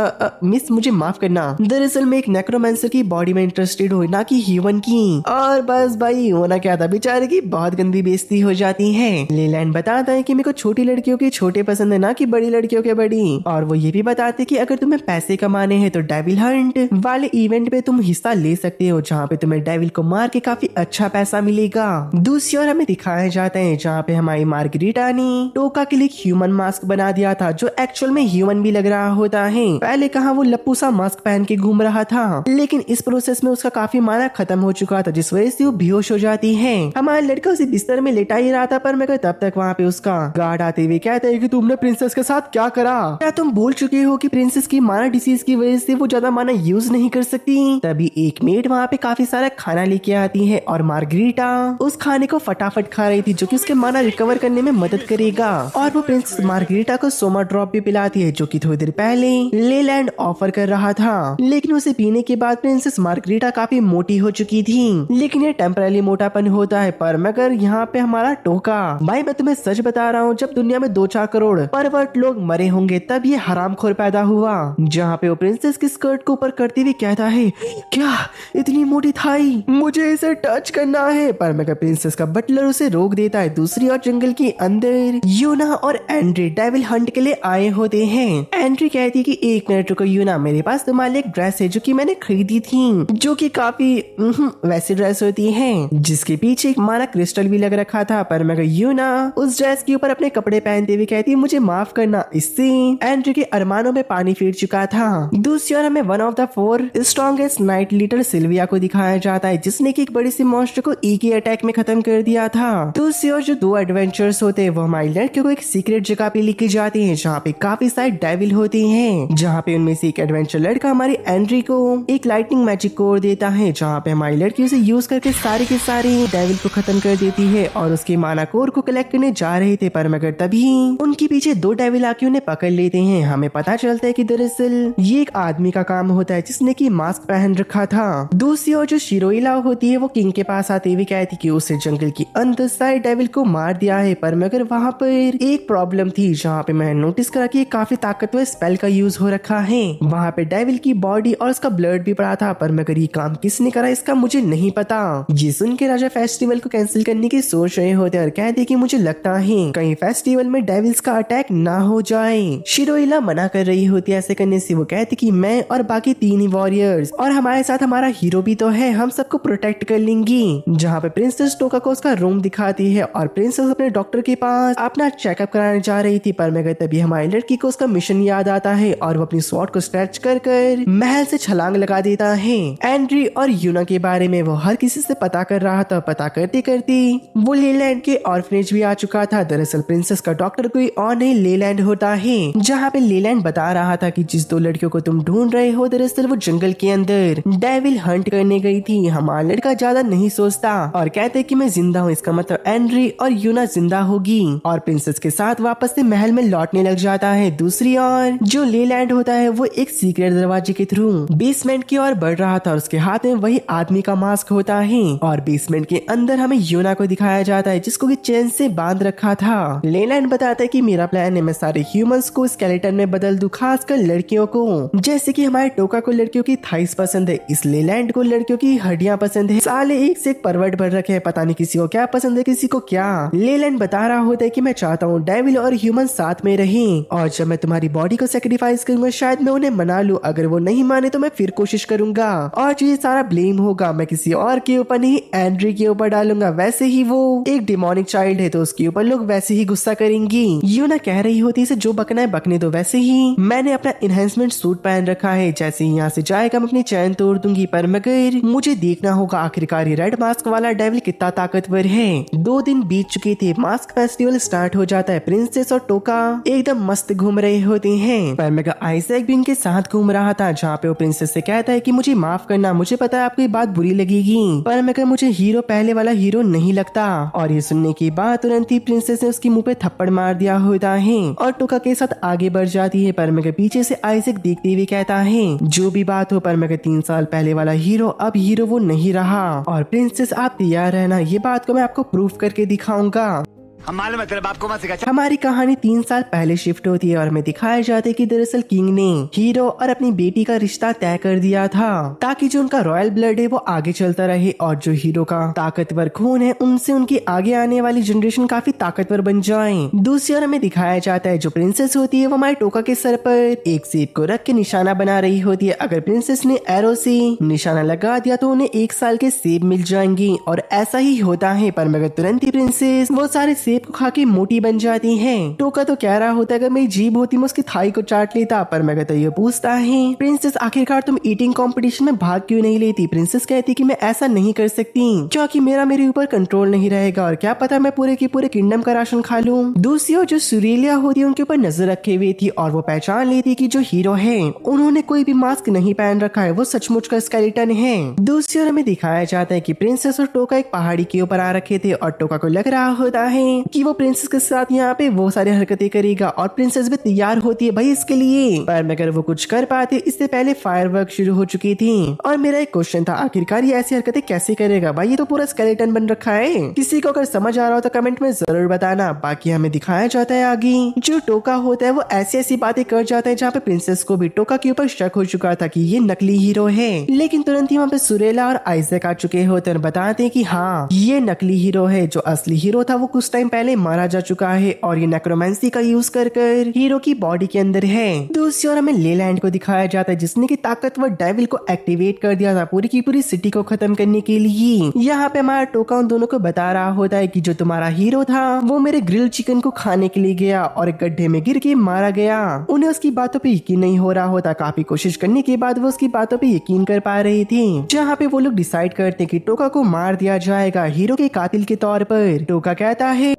मिस मुझे माफ करना, दरअसल मैं एक नेक्रोमेंसर की बॉडी में इंटरेस्टेड हूँ, ना कि ह्यूमन की। और बस भाई होना क्या था, बेचारे की बहुत गंदी बेइज्जती हो जाती है। लीलैंड बताता है कि मेरे को छोटी लड़कियों के छोटे पसंद है, ना कि बड़ी लड़कियों के बड़ी। और वो ये भी बताते कि अगर तुम्हें पैसे कमाने हैं तो डेविल हंट वाले इवेंट पे तुम हिस्सा ले सकते हो, जहाँ पे तुम्हें डेविल को मार के काफी अच्छा पैसा मिलेगा। दूसरी ओर हमें दिखाया जाता है जहाँ पे हमारी मार्गरीटा ने टोका के लिए ह्यूमन मास्क बना दिया था, जो एक्चुअल में ह्यूमन भी लग रहा होता है। पहले कहा वो लप्पू सा मास्क पहन के घूम रहा था, लेकिन इस प्रोसेस में उसका काफी माना खत्म हो चुका था, जिस वजह से वो बेहोश हो जाती है। हमारा लड़का उसे बिस्तर में लेटा ही रहा था, पर मैं तब तक वहाँ पे उसका गार्ड आते हुए कहते हैं कि तुमने प्रिंसेस के साथ क्या करा? क्या तुम भूल चुके हो कि प्रिंसेस की माना डिसीज की वजह से वो ज्यादा माना यूज नहीं कर सकती? तभी एक मेड वहाँ पे काफी सारा खाना लेके आती है और मार्गरीटा उस खाने को फटाफट खा रही थी, जो कि उसके माना रिकवर करने में मदद करेगा। और वो प्रिंसेस मार्गरीटा को सोमा ड्रॉप भी पिलाती है, जो कि थोड़ी देर पहले लेलैंड ऑफर कर रहा था। लेकिन उसे पीने के बाद प्रिंसेस मार्गरीटा काफी मोटी हो चुकी थी। लेकिन ये टेम्पररी मोटापन होता है, पर मगर यहाँ पे हमारा टोका, भाई मैं तुम्हें सच बता रहा हूँ, जब दुनिया में 2-4 करोड़ परवर्ट लोग मरे होंगे तब ये हरामखोर पैदा हुआ। जहाँ पे वो प्रिंसेस की स्कर्ट को ऊपर करते हुए कहता है, क्या इतनी मोटी थाई, मुझे इसे टच करना है। पर मगर प्रिंसेस का बटलर उसे रोक देता है। दूसरी ओर जंगल के अंदर यूना और एंड्री डेविल हंट के लिए आए होते हैं। एंड्री कहती है कि एक मिनट रुको यूना, मेरे पास तुम्हारे लिए एक ड्रेस है जो कि मैंने खरीदी थी, जो कि काफी वैसी ड्रेस होती है जिसके पीछे एक माना क्रिस्टल भी लग रखा था। पर मगर यूना उस ड्रेस के ऊपर अपने कपड़े पहनते हुए कहती है, मुझे माफ करना। इससे एंड्री के अरमानों में पानी फिर चुका था। दूसरी ओर हमें one of the 4 strongest knight leader Sylvia को दिखाया जाता है, जिसने कि एक बड़ी सी मॉन्स्टर को एक ही अटैक में खत्म कर दिया था। दूसरी ओर जो 2 एडवेंचर्स होते हैं वो हमारी लड़कियों को एक सीक्रेट जगह पे लेके जाते हैं, जहाँ पे काफी सारे डेविल होते हैं। जहाँ पे उनमें से एक एडवेंचर लड़का हमारी एंड्री को एक लाइटनिंग मैजिक कोर देता है, जहाँ पे हमारी लड़की उसे यूज करके सारे के सारे डेविल को खत्म कर देती है और उसके माना कोर को कलेक्ट करने जा रहे थे। पर मगर तभी उनके पीछे 2 डेविल आके उन्हें पकड़ लेते हैं। हमें पता चलता है कि दरअसल ये एक आदमी का काम होता है, जिसने की मास्क पहन रखा था। दूसरी ओर जो शिरोइला होती है वो किंग के पास आते हुए कहती कि उसे जंगल की अंदर सारे डेविल को मार दिया है। पर मगर वहाँ पर एक प्रॉब्लम थी, जहाँ पे मैं नोटिस करा कि काफी ताकतवर स्पेल का यूज हो रखा है। वहाँ पे डेविल की बॉडी और उसका ब्लड भी पड़ा था, पर मगर ये काम किसने करा इसका मुझे नहीं पता। ये सुन के राजा फेस्टिवल को कैंसिल करने की सोच रहे होते और कहते कि मुझे लगता है कहीं फेस्टिवल में डेविल्स का अटैक ना हो जाए। शिरोइला मना कर रही होती है ऐसे करने से। वो कहती कि मैं और बाकी 3 ही वॉरियर्स और हमारे साथ हमारा हीरो भी तो है, हम सबको प्रोटेक्ट कर लेंगी। जहाँ पे प्रिंसेस टोका को उसका रूम दिखाती है और प्रिंसेस अपने डॉक्टर के पास अपना चेकअप कराने जा रही थी। पर मगर तभी हमारी लड़की को उसका मिशन याद आता है और वो अपनी स्वॉर्ड को स्ट्रेच कर महल से छलांग लगा देता है। एंड्री और यूना के बारे में वो हर किसी से पता कर रहा था। पता करते करते वो लेलैंड के ऑर्फनेज भी आ चुका था। दरअसल प्रिंसेस का डॉक्टर कोई और नहीं लेलैंड होता है, जहाँ पे लेलैंड बता रहा था कि जिस 2 लड़कियों को तुम ढूंढ रहे हो दरअसल वो जंगल के अंदर डेविल हंट करने गई थी। हमारा लड़का ज्यादा नहीं सोचता और कहते कि मैं जिंदा हूँ, इसका मतलब एंड्री और यूना जिंदा होगी, और प्रिंसेस के साथ वापस से महल में लौटने लग जाता है। दूसरी ओर जो लेलैंड होता है वो एक सीक्रेट दरवाजे के थ्रू बेसमेंट की ओर बढ़ रहा था और उसके हाथ में वही आदमी का मास्क होता है। और बेसमेंट के अंदर हमें यूना को दिखाया जाता है, जिसको कि चेन से बांध रखा था। लेलैंड बताता है कि मेरा प्लान है मैं सारे ह्यूमंस को स्केलेटन में बदल दूं, खासकर लड़कियों को। जैसे कि हमारे टोका को लड़कियों की थाइस पसंद है, इस लेलैंड को लड़कियों की हड्डियां पसंद है। साले एक से एक परवर्ट भर रखे हैं, पता नहीं किसी को क्या पसंद है किसी को क्या। लेलैंड बता रहा होता है कि मैं चाहता हूँ डेविल और ह्यूमन साथ में रहें, और जब मैं तुम्हारी बॉडी को सेक्रीफाइस करूंगा शायद मैं उन्हें मना लूं। अगर वो नहीं माने तो मैं फिर कोशिश करूंगा, और जो ये सारा ब्लेम होगा मैं किसी और के ऊपर नहीं एंड्री के ऊपर डालूंगा। वैसे ही वो एक डिमोनिक चाइल्ड है तो उसके ऊपर लोग वैसे ही गुस्सा करेंगी। यूना कह रही होती है जो बकना है बकने दो। वैसे ही मैंने अपना इनहेंसमेंट सूट पहन रखा है, जैसे ही यहाँ से जाएगा मैं अपनी चैन तोड़ दूंगी। पर मगर मुझे देखना होगा आखिरकार ये रेड मास्क वाला डेविल कितना ताकतवर है। 2 दिन बीत चुके थे, मास्क फेस्टिवल स्टार्ट हो जाता है। प्रिंसेस और टोका एकदम मस्त घूम रहे होते हैं, पर मगर आइजैक भी उनके साथ घूम रहा था। जहाँ पे वो प्रिंसेस से कहता है कि मुझे माफ करना, मुझे पता है आपको ये बात बुरी लगेगी, पर मगर मुझे हीरो पहले वाला हीरो नहीं लगता। और ये सुनने के बाद तुरंत ही प्रिंसेस ने उसकी मुंह पे थप्पड़ मार दिया होता है और टोका के साथ आगे बढ़ जाती है। पर मगर पीछे से आइजैक देखते हुए कहता है जो भी बात हो, पर मगर 3 साल पहले वाला हीरो अब हीरो वो नहीं रहा। और प्रिंसेस आप तैयार रहना, ये बात को मैं आपको प्रूफ करके दिखाऊंगा। हमारी कहानी 3 साल पहले शिफ्ट होती है और हमें दिखाया जाता है कि दरअसल किंग ने हीरो और अपनी बेटी का रिश्ता तय कर दिया था ताकि जो उनका रॉयल ब्लड है वो आगे चलता रहे और जो हीरो का ताकतवर खून है उनसे उनकी आगे आने वाली जनरेशन काफी ताकतवर बन जाए। दूसरी ओर हमें दिखाया जाता है जो प्रिंसेस होती है वो हमारे टोका के सर पर एक सेब को रख के निशाना बना रही होती है। अगर प्रिंसेस ने एरो से निशाना लगा दिया तो उन्हें 1 साल के सेब मिल जाएंगे और ऐसा ही होता है। पर मगर तुरंत ही प्रिंसेस वो सारे सेब को खा के मोटी बन जाती है। टोका तो कह रहा होता है अगर मेरी जीभ होती मैं उसकी थाई को चाट लेता। पर मगर तो ये पूछता है प्रिंसेस आखिरकार तुम ईटिंग कंपटीशन में भाग क्यों नहीं लेती। प्रिंसेस कहती कि मैं ऐसा नहीं कर सकती क्योंकि मेरे ऊपर कंट्रोल नहीं रहेगा और क्या पता मैं पूरे के पूरे किंगडम का राशन खा लूं। दूसरी ओर जो सुरेलिया होती है उनके ऊपर नजर रखे हुई थी और वो पहचान लेती कि जो हीरो है उन्होंने कोई भी मास्क नहीं पहन रखा है, वो सचमुच का स्केलेटन है। दूसरी ओर हमें दिखाया जाता है कि प्रिंसेस और टोका एक पहाड़ी के ऊपर आ रखे थे और टोका को लग रहा होता है कि वो प्रिंसेस के साथ यहाँ पे वो सारी हरकतें करेगा और प्रिंसेस भी तैयार होती है भाई इसके लिए। पर मगर वो कुछ कर पाते इससे पहले फायरवर्क शुरू हो चुकी थी और मेरा एक क्वेश्चन था आखिरकार ये ऐसी हरकतें कैसे करेगा भाई, ये तो पूरा स्केलेटन बन रखा है। किसी को अगर समझ आ रहा हो तो कमेंट में जरूर बताना। बाकी हमें दिखाया जाता है आगे जो टोका होता है वो ऐसी ऐसी बातें कर जाता है जहाँ पे प्रिंसेस को भी टोका के ऊपर शक हो चुका था कि ये नकली हीरो है। लेकिन तुरंत ही वहाँ पे सुरेला और आइजैक आ चुके होते और बताते हैं कि हाँ ये नकली हीरो है, जो असली हीरो था वो कुछ टाइम पहले मारा जा चुका है और ये नेक्रोमेंसी का यूज कर हीरो की बॉडी के अंदर है। दूसरी ओर हमें लेलैंड को दिखाया जाता है जिसने की ताकतवर डेविल को एक्टिवेट कर दिया था पूरी की पूरी सिटी को खत्म करने के लिए। यहाँ पे हमारा टोका उन दोनों को बता रहा होता है कि जो तुम्हारा हीरो था वो मेरे ग्रिल चिकन को खाने के लिए गया और एक गड्ढे में गिर के मारा गया। उन्हें उसकी बातों पे यकीन नहीं हो रहा होता, काफी कोशिश करने के बाद वो उसकी बातों पे यकीन कर पा रही थी। जहाँ पे वो लोग डिसाइड करते हैं कि टोका को मार दिया जाएगा हीरो के कातिल के तौर पर। टोका कहता है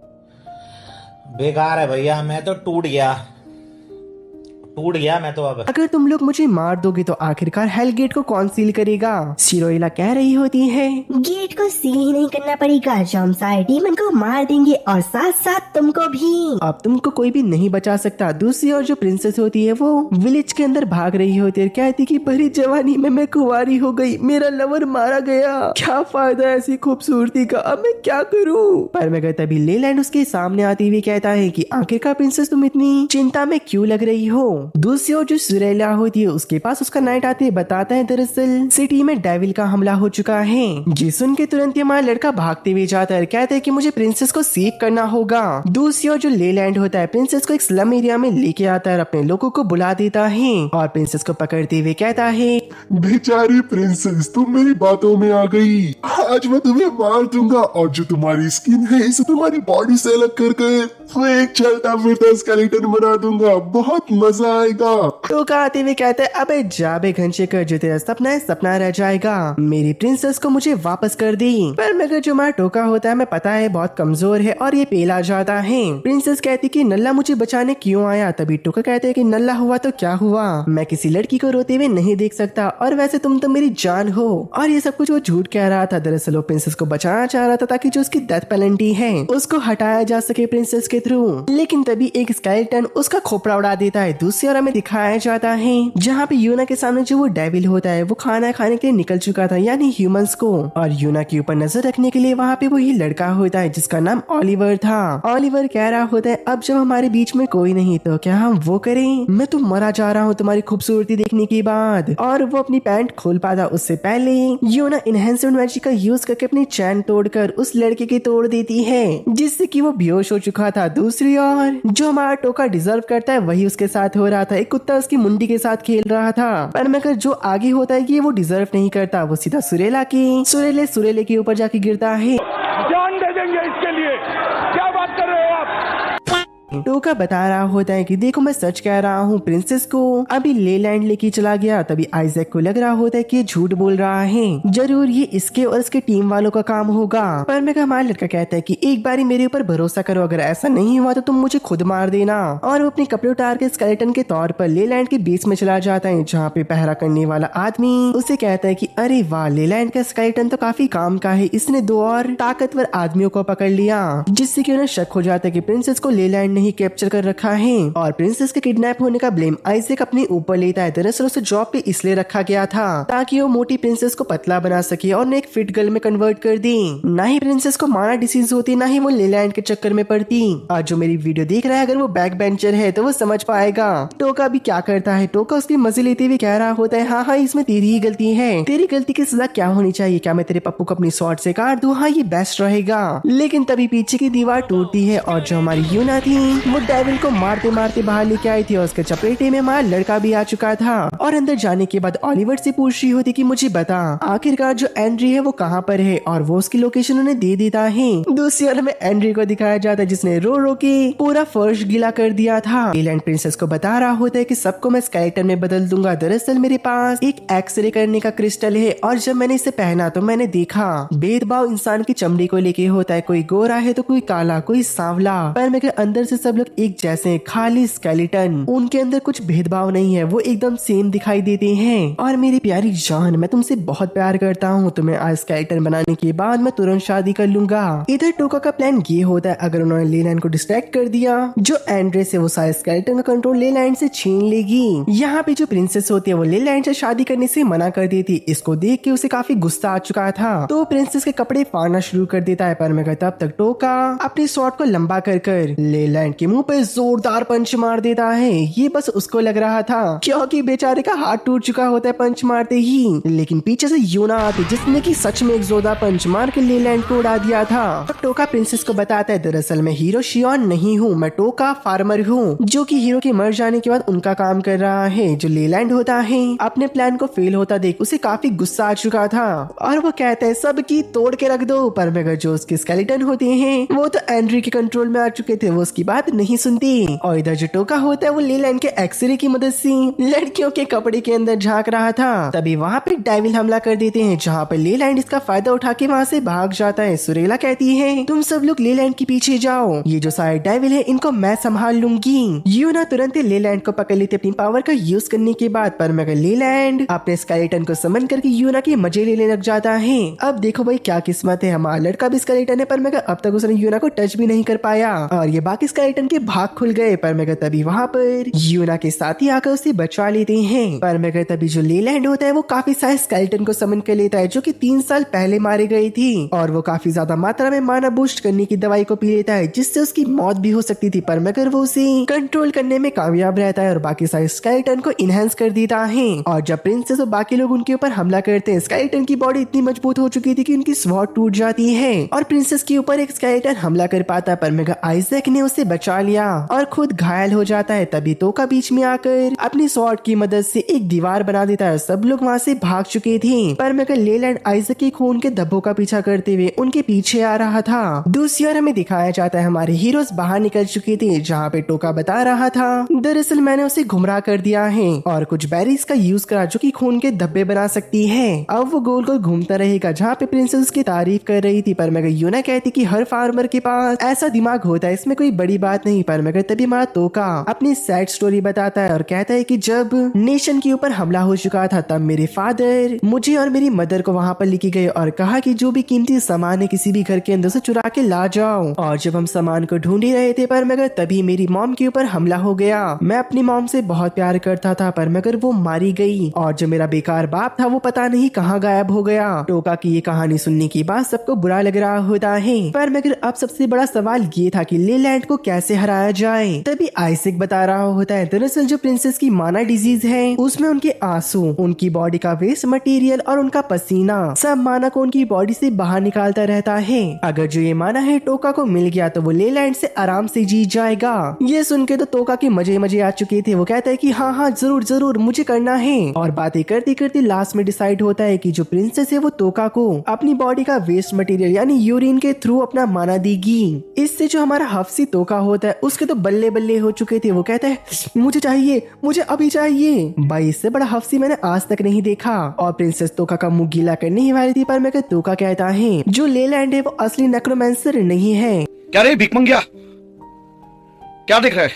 बेकार है भैया, मैं तो टूट गया मैं तो। अब अगर तुम लोग मुझे मार दोगे तो आखिरकार हेल गेट को कौन सील करेगा। सिरोइला कह रही होती है गेट को सील ही नहीं करना पड़ेगा, जॉम्साई डीमन को मार देंगे और साथ साथ तुमको भी। अब तुमको कोई भी नहीं बचा सकता। दूसरी ओर जो प्रिंसेस होती है वो विलेज के अंदर भाग रही होती है, कहती कि भरी जवानी में मैं कुंवारी हो गई, मेरा लवर मारा गया, क्या फायदा ऐसी खूबसूरती का, अब मैं क्या करूं। पर मगर तभी लेलैंड उसके सामने आती हुई कहता है कि आखिरकार प्रिंसेस तुम इतनी चिंता में क्यों लग रही हो। दूसरी ओर जो सुरेला होती है उसके पास उसका नाइट आते ही बताता है दरअसल सिटी में डेविल का हमला हो चुका है। जी सुन के तुरंत ही हमारा लड़का भागते हुए जाता है, कहता है कि मुझे प्रिंसेस को सेव करना होगा। दूसरी ओर जो लेलैंड होता है प्रिंसेस को एक स्लम एरिया में लेके आता है और अपने लोगों को बुला देता है और प्रिंसेस को पकड़ते हुए कहता है बेचारी प्रिंसेस तुम मेरी बातों में आ गई, आज मैं तुम्हें मार दूंगा और जो तुम्हारी स्किन है इसे तुम्हारी बॉडी से अलग करके एक चलता फिरता स्केलेटन बना दूंगा, बहुत मजा आएगा। तो आते हुए कहते हैं अबे जाबे घंचे कर, जो तेरा सपना है सपना रह जाएगा, मेरी प्रिंसेस को मुझे वापस कर दी। पर मगर जो हमारा टोका होता है हमें पता है बहुत कमजोर है और ये पेला जाता है। प्रिंसेस कहती कि नल्ला मुझे बचाने क्यों आया। तभी टोका कहते हैं कि नल्ला हुआ तो क्या हुआ, मैं किसी लड़की को रोते हुए नहीं देख सकता और वैसे तुम तो मेरी जान हो। और ये सब कुछ वो झूठ कह रहा था, दरअसल वो प्रिंसेस को बचाना चाह रहा था ताकि जो उसकी डेथ पेनल्टी है उसको हटाया जा सके प्रिंसेस के थ्रू। लेकिन तभी एक स्केलेटन उसका खोपड़ा उड़ा देता है। दूसरी ओर हमें दिखाया जाता है जहाँ पे यूना के सामने जो वो डेविल होता है वो खाना खाने के लिए निकल चुका था, यानी ह्यूमंस को, और यूना के ऊपर नजर रखने के लिए वहाँ पे वही लड़का होता है जिसका नाम ओलिवर था। ओलिवर कह रहा होता है अब जब हमारे बीच में कोई नहीं तो क्या हम वो करें, मैं तो मरा जा रहा हूँ तुम्हारी खूबसूरती देखने के बाद। और वो अपनी पैंट खोल पाता उससे पहले यूना इनहेंसमेंट मैजिक का यूज करके अपनी चैन तोड़कर उस लड़के की तोड़ देती है जिससे कि वो बेहोश हो चुका था। दूसरी ओर जो हमारा टोका डिजर्व करता है वही उसके साथ हो रहा था, एक कुत्ता उसकी मुंडी के साथ खेल रहा था। पर मगर जो आगे होता है कि वो डिजर्व नहीं करता, वो सीधा सुरेले के ऊपर जाके गिरता है। जान दे देंगे इसके लिए, क्या बात कर रहे हो आप। टोका बता रहा होता है कि देखो मैं सच कह रहा हूँ, प्रिंसेस को अभी लेलैंड लेके चला गया। तभी आइजैक को लग रहा होता है कि ये झूठ बोल रहा है, जरूर ये इसके और इसके टीम वालों का काम होगा। पर मैं हमारा लड़का कहता है कि एक बारी मेरे ऊपर भरोसा करो, अगर ऐसा नहीं हुआ तो तुम मुझे खुद मार देना। और वो अपने कपड़े उतार के स्केलेटन के तौर पर लेलैंड के बेस में चला जाता है जहाँ पे पहरा करने वाला आदमी उसे कहता है कि अरे वाह, लेलैंड का स्केलेटन तो काफी काम का है, इसने 2 और ताकतवर आदमियों को पकड़ लिया, जिससे कि उन्हें शक हो जाता है कि प्रिंसेस को लेलैंड नहीं कैप्चर कर रखा है और प्रिंसेस के किडनैप होने का ब्लेम आइजैक अपने ऊपर लेता है। दरअसल उसे जॉब पे इसलिए रखा गया था ताकि वो मोटी प्रिंसेस को पतला बना सके और एक फिट गर्ल में कन्वर्ट कर दी। ना ही प्रिंसेस को माना डिसीज होती, ना ही वो लेलैंड के चक्कर में पड़ती। आज जो मेरी वीडियो देख रहा है अगर वो बैक बेंचर है तो वो समझ पाएगा टोका भी क्या करता है। टोका उसकी मजे लेते हुए कह रहा होता है, हाँ इसमें तेरी ही गलती है, तेरी गलती की सजा क्या होनी चाहिए, क्या मैं तेरे पप्पू को अपनी स्वॉर्ड से काट दूं? हाँ ये बेस्ट रहेगा। लेकिन तभी पीछे की दीवार टूटती है और जो हमारी यूना थी वो डेविल को मारते मारते बाहर लेके आई थी और उसके चपेटे में हमारा लड़का भी आ चुका था। और अंदर जाने के बाद ऑलिवर से पूछ रही होती कि मुझे बता आखिरकार जो एंड्री है वो कहाँ पर है, और वो उसकी लोकेशन उन्हें दे देता है। दूसरी ओर में एंड्री को दिखाया जाता है जिसने रो रो के पूरा फर्श गीला कर दिया था। लेलैंड प्रिंसेस को बता रहा होता है कि सबको मैं स्केलेटन में बदल दूंगा। दरअसल मेरे पास एक एक्सरे करने का क्रिस्टल है और जब मैंने इसे पहना तो मैंने देखा भेदभाव इंसान की चमड़ी को लेके होता है, कोई गोरा है तो कोई काला, कोई सांवला, पर मेरे अंदर से सब लोग एक जैसे हैं, खाली स्केलेटन। उनके अंदर कुछ भेदभाव नहीं है, वो एकदम सेम दिखाई देते हैं। और मेरी प्यारी जान, मैं तुमसे बहुत प्यार करता हूँ, तुम्हें आज स्केलेटन बनाने के बाद मैं तुरंत शादी कर लूंगा। इधर टोका का प्लान ये होता है अगर उन्होंने लेलैंड को डिस्ट्रैक्ट कर दिया, जो एंड्रेस है वो सारे स्केलेटन का कंट्रोल लेलैंड से छीन लेगी। यहाँ पे जो प्रिंसेस होती है वो लेलैंड से शादी करने से मना कर देती। इसको देख के उसे काफी गुस्सा आ चुका था तो प्रिंसेस के कपड़े फाड़ना शुरू कर देता है। पर मगर तब तक टोका अपने स्वॉर्ड को लंबा कर कर लेलैंड के मुंह पे जोरदार पंच मार देता है। ये बस उसको लग रहा था क्योंकि बेचारे का हाथ टूट चुका होता है पंच मारते ही, लेकिन पीछे से यूना आती जिसने की सच में एक जोरदार पंच मार के लेलैंड को उड़ा दिया था। और टोका प्रिंसेस को बताता है दरअसल मैं हीरो शियोन नहीं हूँ, मैं टोका फार्मर हूँ जो कि हीरो के मर जाने के बाद उनका काम कर रहा है। जो लेलैंड होता है अपने प्लान को फेल होता देख उसे काफी गुस्सा आ चुका था और वो कहता है सबकी तोड़ के रख दो। पर मगर जो उसके स्केलेटन होते हैं वो तो एंड्री के कंट्रोल में आ चुके थे, वो उसकी बात नहीं सुनती। और इधर जो टोका होता है वो लेलैंड के एक्सरे की मदद से लड़कियों के कपड़े के अंदर झांक रहा था। तभी वहाँ पे डेविल हमला कर देते हैं जहाँ पर लेलैंड इसका फायदा उठा के वहाँ से भाग जाता है। सुरेला कहती है तुम सब लोग लेलैंड के पीछे जाओ, ये जो सारे डेविल है इनको मैं संभाल लूंगी। यूना तुरंत लेलैंड को पकड़ लेते अपनी पावर का यूज करने के बाद। पर मगर लेलैंड अपने स्केलेटन को समन करके यूना के मजे लेने लग जाता है। अब देखो भाई क्या किस्मत है, हमारा लड़का भी स्केलेटन है पर मगर अब तक उसने यूना को टच भी नहीं कर पाया और ये बाकी स्केलेटन के भाग खुल गए। पर मगर तभी वहाँ पर यूना के साथी आकर उसे बचा लेते हैं। पर मगर तभी जो लेलैंड होता है वो काफी सारे स्केलेटन को समन कर लेता है जो कि 3 साल पहले मारे गए थी और वो काफी ज्यादा मात्रा में माना बूस्ट करने की दवाई को पी लेता है जिससे उसकी मौत भी हो सकती थी। पर मगर वो उसे कंट्रोल करने में कामयाब रहता है और बाकी सारे स्केलेटन को इनहेंस कर देता है। और जब प्रिंसेस और बाकी लोग उनके ऊपर हमला करते हैं स्केलेटन की बॉडी इतनी मजबूत हो चुकी थी कि उनकी स्वॉर्ड टूट जाती है और प्रिंसेस के ऊपर एक स्केलेटन हमला कर पाता है। पर मगर आइजैक ने उसे बचा लिया और खुद घायल हो जाता है। तभी टोका बीच में आकर अपनी स्वॉर्ड की मदद से एक दीवार बना देता है। सब लोग वहाँ से भाग चुके थे पर मगर लेलैंड आइजैक के खून के धब्बों का पीछा करते हुए उनके पीछे आ रहा था। दूसरी ओर हमें दिखाया जाता है हमारे हीरोज बाहर निकल चुके थे जहाँ पे टोका बता रहा था दरअसल मैंने उसे गुमराह कर दिया है और कुछ बेरीज का यूज करा जो कि खून के धब्बे बना सकती है। अब वो गोल गोल घूमता रहेगा जहाँ पे प्रिंसेस की तारीफ कर रही थी। पर मगर यूना कहती कि हर फार्मर के पास ऐसा दिमाग होता है, इसमें कोई बड़ी बात नहीं। पर मगर तभी हमारा टोका अपनी सैड स्टोरी बताता है और कहता है कि जब नेशन के ऊपर हमला हो चुका था तब मेरे फादर मुझे और मेरी मदर को वहाँ पर लेके गए और कहा कि जो भी कीमती सामान है किसी भी घर के अंदर से चुरा के ला जाओ। और जब हम सामान को ढूंढ ही रहे थे पर मगर तभी मेरी मॉम के ऊपर हमला हो गया। मैं अपनी मॉम से बहुत प्यार करता था पर मगर वो मारी गई और जो मेरा बेकार बाप था वो पता नहीं कहाँ गायब हो गया। टोका की ये कहानी सुनने के बाद सबको बुरा लग रहा होता है पर मगर अब सबसे बड़ा सवाल ये था कि लेलैंड को कैसे हराया जाए। तभी आइजैक बता रहा होता है दरअसल जो प्रिंसेस की माना डिजीज है उसमें उनके आंसू, उनकी बॉडी का वेस्ट मटेरियल और उनका पसीना सब माना को उनकी बॉडी से बाहर निकालता रहता है। अगर जो ये माना है टोका को मिल गया तो वो लेलैंड से आराम से जीत जाएगा। ये सुन के तो टोका के मजे मजे आ चुके थे। वो कहता है कि हाँ हाँ जरूर जरूर मुझे करना है। और बातें करते करते लास्ट में डिसाइड होता है कि जो प्रिंसेस है वो टोका को अपनी बॉडी का वेस्ट मटेरियल यानी यूरिन के थ्रू अपना माना देगी। इससे जो हमारा हफ्सी टोका होता है उसके तो बल्ले बल्ले हो चुके थे। वो कहता है मुझे चाहिए, मुझे अभी चाहिए। भाई इससे बड़ा हफ्सी मैंने आज तक नहीं देखा। और प्रिंसेस टोका का मुंह गीला करने ही वाली थी पर मैं टोका कहता है जो लेलैंड है वो असली नेक्रोमैंसर नहीं है। क्या रे भिख मंगिया, क्या देख रहा है?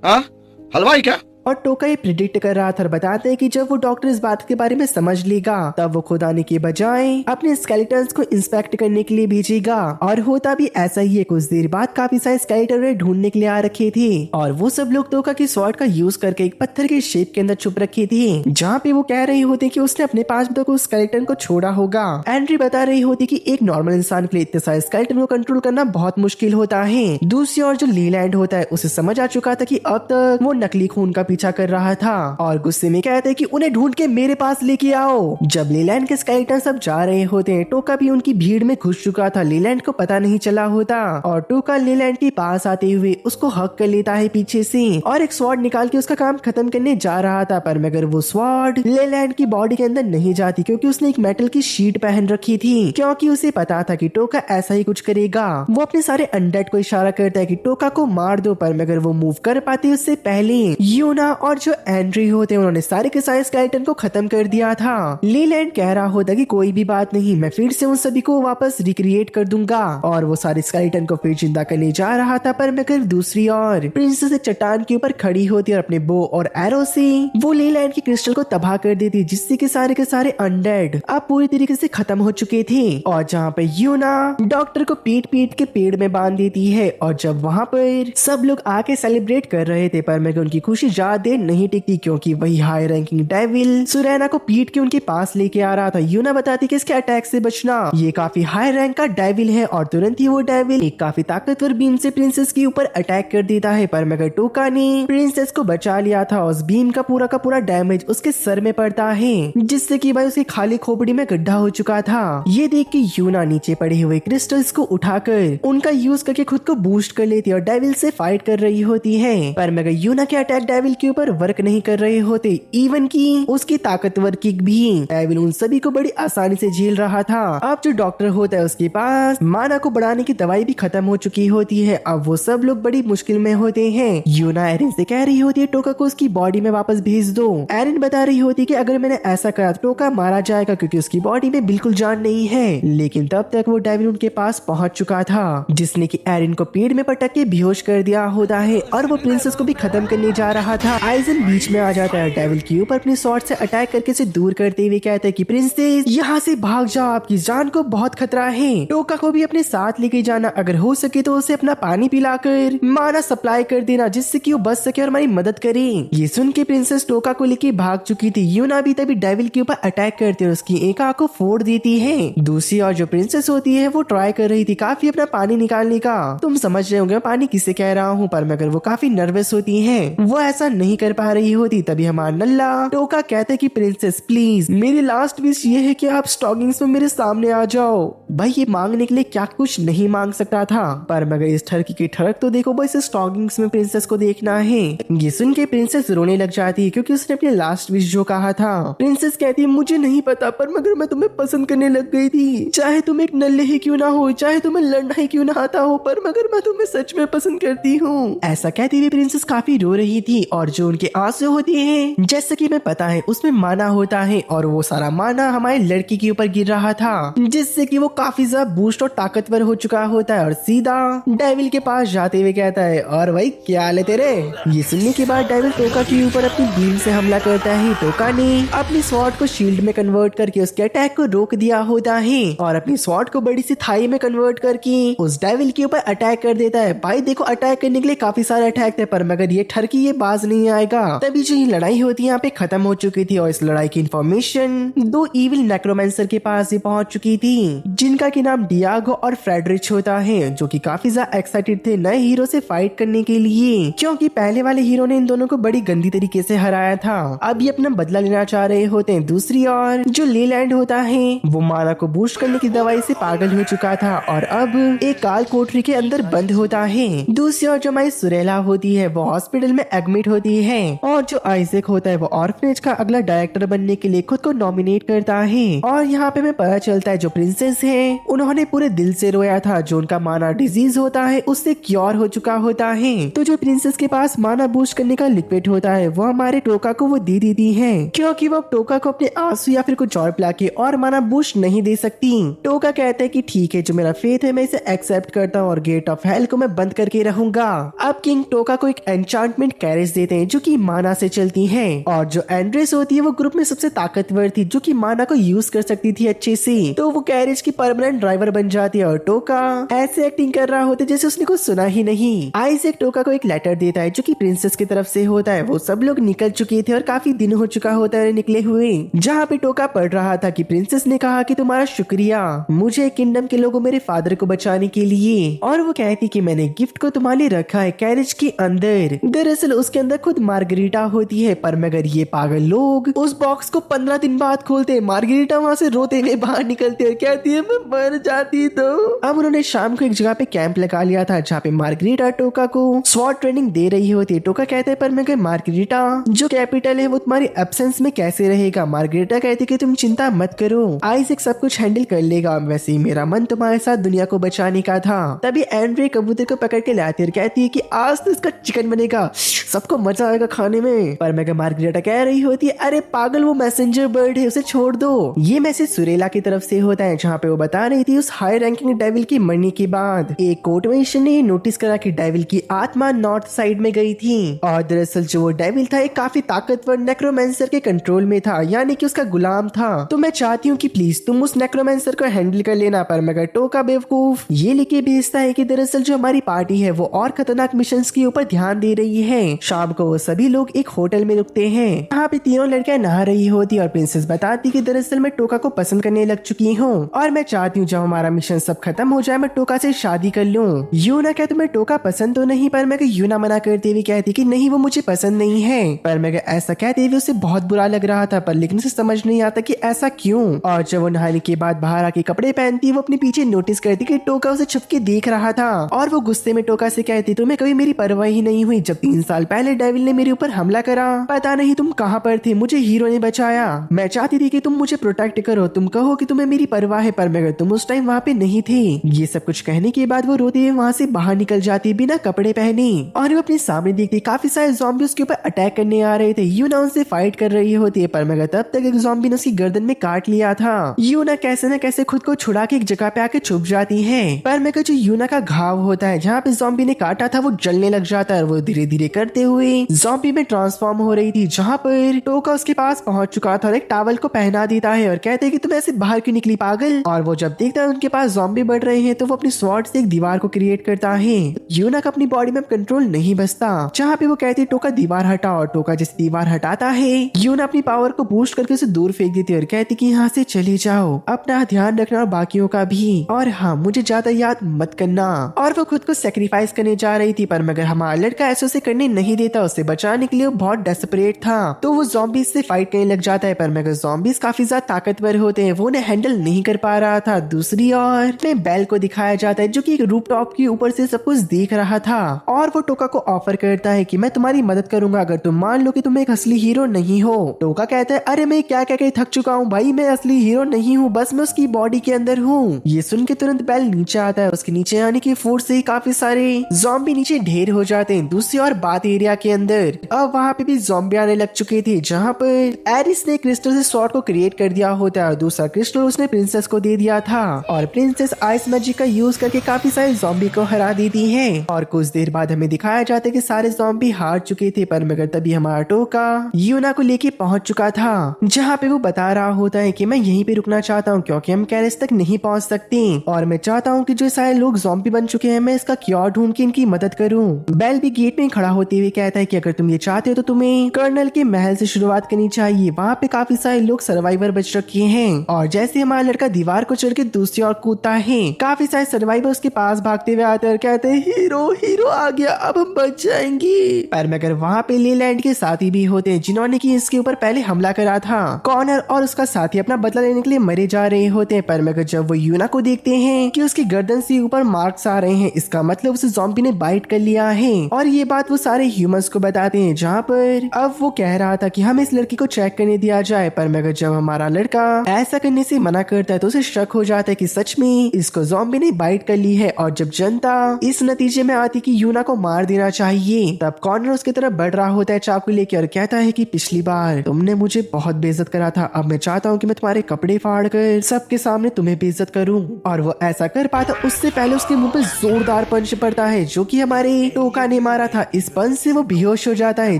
हाँ हलवाई क्या? और टोका ये प्रिडिक्ट कर रहा था और बताते हैं कि जब वो डॉक्टर इस बात के बारे में समझ लेगा तब वो खुद आने के बजाय अपने स्केलेटन्स को इंस्पेक्ट करने के लिए भेजेगा। और होता भी ऐसा ही है। कुछ देर बाद काफी सारे स्केलेटन ढूंढने के लिए आ रखे थे और वो सब लोग टोका की स्वॉर्ड का यूज करके एक पत्थर के शेप के अंदर छुप रखे थे, जहाँ पे वो कह रही होती कि उसने अपने 5 मिनटों को स्केलेटन को छोड़ा होगा। एंड्री बता रही होती कि एक नॉर्मल इंसान के लिए इतने सारे स्केलेटन को कंट्रोल करना बहुत मुश्किल होता है। दूसरी ओर जो लीलैंड होता है उसे समझ आ चुका था कि अब तक वो नकली खून का पीछा कर रहा था और गुस्से में कहते हैं कि उन्हें ढूंढ के मेरे पास लेके आओ। जब लीलैंड के स्केलेटन सब जा रहे होते हैं टोका भी उनकी भीड़ में घुस चुका था। लीलैंड को पता नहीं चला होता और टोका लीलैंड के पास आते हुए उसको हक कर लेता है पीछे से और एक स्वॉर्ड निकाल के उसका काम खत्म करने जा रहा था, पर मगर वो स्वॉर्ड लीलैंड की बॉडी के अंदर नहीं जाती क्योंकि उसने एक मेटल की शीट पहन रखी थी, क्योंकि उसे पता था कि टोका ऐसा ही कुछ करेगा। वो अपने सारे अनडेड को इशारा करता है कि टोका को मार दो, पर मगर वो मूव कर पाती उससे पहले यूना और जो एंड्री होते हैं उन्होंने सारे के सारे स्केलेटन को खत्म कर दिया था। लीलैंड कह रहा होता कि कोई भी बात नहीं, मैं फिर से उन सभी को वापस रिक्रिएट कर दूंगा और वो सारे स्केलेटन को फिर जिंदा करने जा रहा था। पर मगर दूसरी ओर प्रिंसेस एक चट्टान के ऊपर खड़ी होती और अपने बो और एरो से वो लीलैंड की क्रिस्टल को तबाह कर देती, जिससे के सारे अनडेड अब पूरी तरीके से खत्म हो चुके थे। और जहाँ पे यूना डॉक्टर को पीट के पेड़ में बांध देती है और जब वहाँ पर सब लोग आके सेलिब्रेट कर रहे थे, पर मगर उनकी खुशी ज्यादा देर नहीं टिकती क्योंकि वही हाई रैंकिंग डेविल सुरैना को पीट के उनके पास लेके आ रहा था। यूना बताती कि इसके अटैक से बचना, ये काफी हाई रैंक का डेविल है और तुरंत ही वो डेविल एक काफी ताकतवर बीम से प्रिंसेस के ऊपर अटैक कर देता है, पर मगर टोका ने प्रिंसेस को बचा लिया था। उस बीम का पूरा डैमेज उसके सर में पड़ता है, जिससे कि भाई उसकी खाली खोपड़ी में गड्ढा हो चुका था। ये देख के यूना नीचे पड़े हुए क्रिस्टल्स को उठाकर उनका यूज करके खुद को बूस्ट कर लेती और डेविल से फाइट कर रही होती है, पर मगर यूना के अटैक डेविल के ऊपर वर्क नहीं कर रहे होते। इवन की उसकी ताकतवर किक भी डेविल उन सभी को बड़ी आसानी से झेल रहा था। अब जो डॉक्टर होता है उसके पास माना को बढ़ाने की दवाई भी खत्म हो चुकी होती है। अब वो सब लोग बड़ी मुश्किल में होते हैं। यूना एरिन से कह रही होती है टोका को उसकी बॉडी में वापस भेज दो। एरिन बता रही होती है कि अगर मैंने ऐसा करा तो टोका मारा जाएगा क्योंकि उसकी बॉडी में बिल्कुल जान नहीं है, लेकिन तब तक वो डेविल उनके पास पहुंच चुका था, जिसने कि एरिन को पेड़ में पटक के बेहोश कर दिया होता है और वो प्रिंसेस को भी खत्म करने जा रहा था। आइजन बीच में आ जाता है, डेविल के ऊपर अपनी स्वॉर्ड से अटैक करके उसे दूर करते हुए कहता है कि प्रिंसेस यहाँ से भाग जाओ, आपकी जान को बहुत खतरा है। टोका को भी अपने साथ लेके जाना, अगर हो सके तो उसे अपना पानी पिलाकर माना सप्लाई कर देना जिससे कि वो बच सके और हमारी मदद करे। ये सुन के प्रिंसेस टोका को लेके भाग चुकी थी। यूना भी तभी डेविल के ऊपर अटैक करती है और उसकी एक आंख को फोड़ देती है। दूसरी ओर जो प्रिंसेस होती है वो ट्राई कर रही थी काफी अपना पानी निकालने का, तुम समझ रहे होंगे पानी किसे कह रहा हूँ, पर मगर वो काफी नर्वस होती है, वो ऐसा नहीं कर पा रही होती। तभी हमारा नल्ला टोका कहते कि प्रिंसेस प्लीज मेरी लास्ट विश ये है कि आप स्टॉकिंग्स में मेरे सामने आ जाओ। भाई ये मांगने के लिए क्या कुछ नहीं मांग सकता था, पर मगर इस ठरकी की ठरक तो देखो भाई, इस स्टॉकिंग्स में प्रिंसेस को देखना है। ये सुन के प्रिंसेस रोने लग जाती है क्योंकि उसने अपने लास्ट विश जो कहा था। प्रिंसेस कहती है मुझे नहीं पता, पर मगर मैं तुम्हें पसंद करने लग गई थी, चाहे तुम एक नल्ले ही क्यों ना हो, चाहे तुम्हें लड़ना ही क्यों ना आता हो, पर मगर मैं तुम्हें सच में पसंद करती हूँ। ऐसा कहती हुई प्रिंसेस काफी रो रही थी और जो उनके आंसू होते हैं जैसे कि मैं पता है उसमें माना होता है और वो सारा माना हमारे लड़की के ऊपर गिर रहा था, जिससे कि वो काफी ज्यादा बूस्ट और ताकतवर हो चुका होता है और सीधा डेविल के पास जाते हुए कहता है और भाई क्या हाल है तेरे। ये सुनने के बाद डेविल टोका के ऊपर अपनी बीम से हमला करता है। टोका ने अपनी स्वॉर्ड को शील्ड में कन्वर्ट करके उसके अटैक को रोक दिया होता है और अपनी स्वॉर्ड को बड़ी सी थाई में कन्वर्ट करके उस डेविल के ऊपर अटैक कर देता है। भाई देखो अटैक करने के लिए काफी सारे अटैक थे, पर मगर ये ठरकी ये बाज नहीं आएगा। तभी जो ये लड़ाई होती है यहाँ पे खत्म हो चुकी थी और इस लड़ाई की इंफॉर्मेशन दो इविल नेक्रोमेंसर के पास ही पहुंच चुकी थी, जिनका की नाम डियागो और फ्रेडरिच होता है, जो कि काफी ज्यादा एक्साइटेड थे नए हीरो से फाइट करने के लिए, क्योंकि पहले वाले हीरो ने इन दोनों को बड़ी गंदी तरीके से हराया था। अब ये अपना बदला लेना चाह रहे होते हैं। दूसरी ओर जो लीलैंड होता है वो माना को बूस्ट करने की दवाई से पागल हो चुका था और अब एक काल कोठरी के अंदर बंद होता है। दूसरी ओर जो हमारी सुरेला होती है वो हॉस्पिटल में एडमिट होती है और जो आइजैक होता है वो ऑर्फनेज का अगला डायरेक्टर बनने के लिए खुद को नॉमिनेट करता है। और यहाँ पे हमें पता चलता है जो प्रिंसेस है हैं उन्होंने पूरे दिल से रोया था। जो उनका माना डिजीज होता है उससे क्योर हो चुका होता है। तो जो प्रिंसेस के पास माना बूस्ट करने का लिक्विड होता है वो हमारे टोका को वो दे देती है, क्योंकि वो टोका को अपने आंसू या फिर कुछ और पिला के और माना बूस्ट नहीं दे सकती। टोका कहता है कि ठीक है, जो मेरा फेथ है मैं इसे एक्सेप्ट करता हूँ और गेट ऑफ हेल को मैं बंद करके रहूंगा। अब किंग टोका को एक एन्चांटमेंट कैरेज देते हैं जो कि माना से चलती है, और जो एंड्रेस होती है वो ग्रुप में सबसे ताकतवर थी जो कि माना को यूज कर सकती थी अच्छे से। तो वो कैरेज की परमानेंट ड्राइवर बन जाती है और टोका ऐसे एक्टिंग कर रहा होता है जैसे उसने कुछ सुना ही नहीं। आइजैक टोका को एक लेटर देता है जो कि प्रिंसेस की तरफ से होता है। वो सब लोग निकल चुके थे और काफी दिन हो चुका होता है निकले हुए, जहाँ पे टोका पढ़ रहा था कि प्रिंसेस ने कहा कि तुम्हारा शुक्रिया मुझे किंगडम के लोगों मेरे फादर को बचाने के लिए, और वो कहती कि मैंने गिफ्ट को तुम्हारे लिए रखा है कैरेज के अंदर। दरअसल उसके अंदर खुद मार्गरीटा होती है, पर मगर ये पागल लोग उस बॉक्स को 15 दिन बाद खोलते हैं। मार्गरीटा वहाँ से रोते हुए बाहर निकलती है और कहती है मैं मर जाती तो। अब उन्होंने शाम को एक जगह पे कैंप लगा लिया था जहाँ पे मार्गरीटा टोका को स्वॉर्ड ट्रेनिंग दे रही होती है। टोका कहते हैं पर मगर मार्गरीटा जो कैपिटल है वो तुम्हारी एब्सेंस में कैसे रहेगा। मार्गरीटा कहती है कि तुम चिंता मत करो, आइजैक सब कुछ हैंडल कर लेगा, वैसे ही मेरा मन तुम्हारे साथ दुनिया को बचाने का था। तभी एंड्रे कबूतर को पकड़ के लाती है और कहती है कि आज तो इसका चिकन बनेगा, सबको मजा आएगा खाने में। पर मगर मार्गरीटा कह रही होती है अरे पागल वो मैसेंजर बर्ड है, उसे छोड़ दो। ये मैसेज सुरेला की तरफ से होता है जहाँ पे वो बता रही थी उस हाई रैंकिंग डेविल की मरने के बाद एक कोर्टमेशन ने नोटिस करा कि डेविल की आत्मा नॉर्थ साइड में गई थी, और दरअसल जो वो डेविल था एक काफी ताकतवर नेक्रोमेंसर के कंट्रोल में था, यानी कि उसका गुलाम था। तो मैं चाहती हूँ कि प्लीज तुम उस नेक्रोमेंसर को हैंडल कर लेना। पर मगर टोका बेवकूफ ये लिखे भेजता है कि दरअसल जो हमारी पार्टी है वो और खतरनाक मिशंस के ऊपर ध्यान दे रही है। शाम को वो सभी लोग एक होटल में रुकते हैं, यहाँ पे तीनों लड़कियां नहा रही होती और प्रिंसेस बताती कि दरअसल मैं टोका को पसंद करने लग चुकी हूँ और मैं चाहती हूँ जब हमारा मिशन सब खत्म हो जाए मैं टोका से शादी कर लूँ। यूना कहते तुम्हें टोका पसंद तो नहीं, पर मैं यूना मना करते हुए कहती कि नहीं वो मुझे पसंद नहीं है। पर मैं ऐसा कहते हुए उसे बहुत बुरा लग रहा था, पर लेकिन उसे समझ नहीं आता कि ऐसा क्यों। और जब वो नहाने के बाद बाहर आके कपड़े पहनती वो अपने पीछे नोटिस करती कि टोका उसे छुपके देख रहा था, और वो गुस्से में टोका से कहती तुम्हें कभी मेरी परवाह ही नहीं हुई। जब 3 साल पहले डेविल ने मेरे ऊपर हमला करा पता नहीं तुम कहाँ पर थे, मुझे हीरो ने बचाया। मैं चाहती थी कि तुम मुझे प्रोटेक्ट करो, तुम कहो कि तुम्हें मेरी परवाह है, पर मगर तुम उस टाइम वहाँ पे नहीं थे। ये सब कुछ कहने के बाद वो रोते हुए वहाँ से बाहर निकल जाती बिना कपड़े पहने, और वो अपने सामने देखती काफी सारे ज़ॉम्बी उसके ऊपर अटैक करने आ रहे थे। यूना उनसे फाइट कर रही होती है, पर मगर तब तक एक ज़ॉम्बी ने उसकी गर्दन में काट लिया था। यूना कैसे न कैसे खुद को छुड़ा के एक जगह पे आके छुप जाती है, पर मगर जो यूना का घाव होता है जहाँ पे ज़ॉम्बी ने काटा था वो जलने लग जाता है और वो धीरे धीरे करते हुए ज़ॉम्बी में ट्रांसफॉर्म हो रही थी, जहाँ पर टोका उसके पास पहुंच चुका था और एक टॉवल को पहना देता है और कहते हैं कि तुम ऐसे बाहर क्यों निकली पागल। और वो जब देखता है उनके पास ज़ॉम्बी बढ़ रहे हैं तो वो अपनी स्वॉर्ड से एक दीवार को क्रिएट करता है। यूना का अपनी बॉडी में कंट्रोल नहीं बचता, जहाँ पे वो कहती है टोका दीवार हटा, और टोका जिस दीवार हटाता है यूना अपनी पावर को बूस्ट करके उसे दूर फेंक देती है और कहती कि यहाँ से चले जाओ, अपना ध्यान रखना और बाकियों का भी, और हाँ मुझे ज्यादा याद मत करना। और वो खुद को सेक्रीफाइस करने जा रही थी, पर मगर हमारा लड़का ऐसे उसे करने नहीं देता, उसे बचाने के लिए वो बहुत डेस्परेट था। तो वो ज़ॉम्बीज से फाइट करने लग जाता है, पर मगर ज़ॉम्बीज काफी ज्यादा ताकतवर होते हैं, वो उन्हें हैंडल नहीं कर पा रहा था। दूसरी ओर में बेल को दिखाया जाता है जो कि एक रूफटॉप के ऊपर से सब कुछ देख रहा था, और वो टोका को ऑफर करता है कि मैं तुम्हारी मदद करूंगा अगर तुम मान लो कि तुम एक असली हीरो नहीं हो। टोका कहता है अरे मैं क्या कह के थक चुका हूँ भाई, मैं असली हीरो नहीं हूँ, बस मैं उसकी बॉडी के अंदर हूँ। ये सुन के तुरंत बेल नीचे आता है, उसके नीचे आने की फोर्स से ही काफी सारे ज़ॉम्बी नीचे ढेर हो जाते हैं। दूसरी ओर बात एरिया के अंदर अब वहाँ पे भी ज़ॉम्बी आने लग चुके थे, जहाँ पर एरिस ने क्रिस्टल से स्वॉर्ड को क्रिएट कर दिया होता है और दूसरा क्रिस्टल उसने प्रिंसेस को दे दिया था, और प्रिंसेस आइस मैजिक का यूज करके काफी सारे ज़ॉम्बी को हरा देती है। और कुछ देर बाद हमें दिखाया जाता है कि सारे ज़ॉम्बी हार चुके थे, पर मगर तभी हमारा टोका यूना को लेके पहुंच चुका था, जहाँ पे वो बता रहा होता है कि मैं यहीं पे रुकना चाहता हूँ क्योंकि हम कैरेज तक नहीं पहुंच सकते, और मैं चाहता हूँ कि जो सारे लोग ज़ॉम्बी बन चुके हैं मैं इसका क्योर ढूंढ के इनकी मदद करूँ। बेल भी गेट में खड़ा होते हुए कहता है कि अगर तुम ये चाहते हो तो तुम्हें कर्नल के महल से शुरुआत करनी चाहिए, वहाँ पे काफी सारे लोग सर्वाइवर बच रखे हैं। और जैसे हमारा लड़का दीवार को चढ़ के दूसरी ओर कूदता है, काफी सारे सर्वाइवर उसके पास भागते हुए आते हैं और कहते हैं हीरो हीरो आ गया, अब हम बच जाएंगे। पर मगर वहाँ पे लेलैंड के साथी भी होते हैं जिन्होंने की इसके ऊपर पहले हमला करा था। कॉर्नर और उसका साथी अपना बदला लेने के लिए मरे जा रहे होते हैं, पर मगर जब वो यूना को देखते हैं कि उसकी गर्दन से ऊपर मार्क्स आ रहे हैं, इसका मतलब उसे ज़ॉम्बी ने बाइट कर लिया है। और ये बात वो सारे ह्यूमंस को बताते हैं, जहाँ पर अब वो कह रहा था कि हमें इस लड़की को चेक करने दिया जाए, पर मगर जब हमारा लड़का ऐसा करने से मना करता है तो उसे शक शक हो जाता है कि सच में इसको ज़ॉम्बी ने बाइट कर ली है। और जब जनता इस नतीजे में आती कि यूना को मार देना चाहिए, तब कॉर्नर उसकी तरफ बढ़ रहा होता है चाकू लेके और कहता है कि पिछली बार तुमने मुझे बहुत बेइज्जत करा था, अब मैं चाहता हूँ कि मैं तुम्हारे कपड़े फाड़ कर सबके सामने तुम्हें बेइज्जत करूँ। और वो ऐसा कर पाता उससे पहले उसके मुंह पे जोरदार पंच पड़ता है जो कि हमारे टोका ने मारा था। इस पंच से वो बेहोश हो जाता है,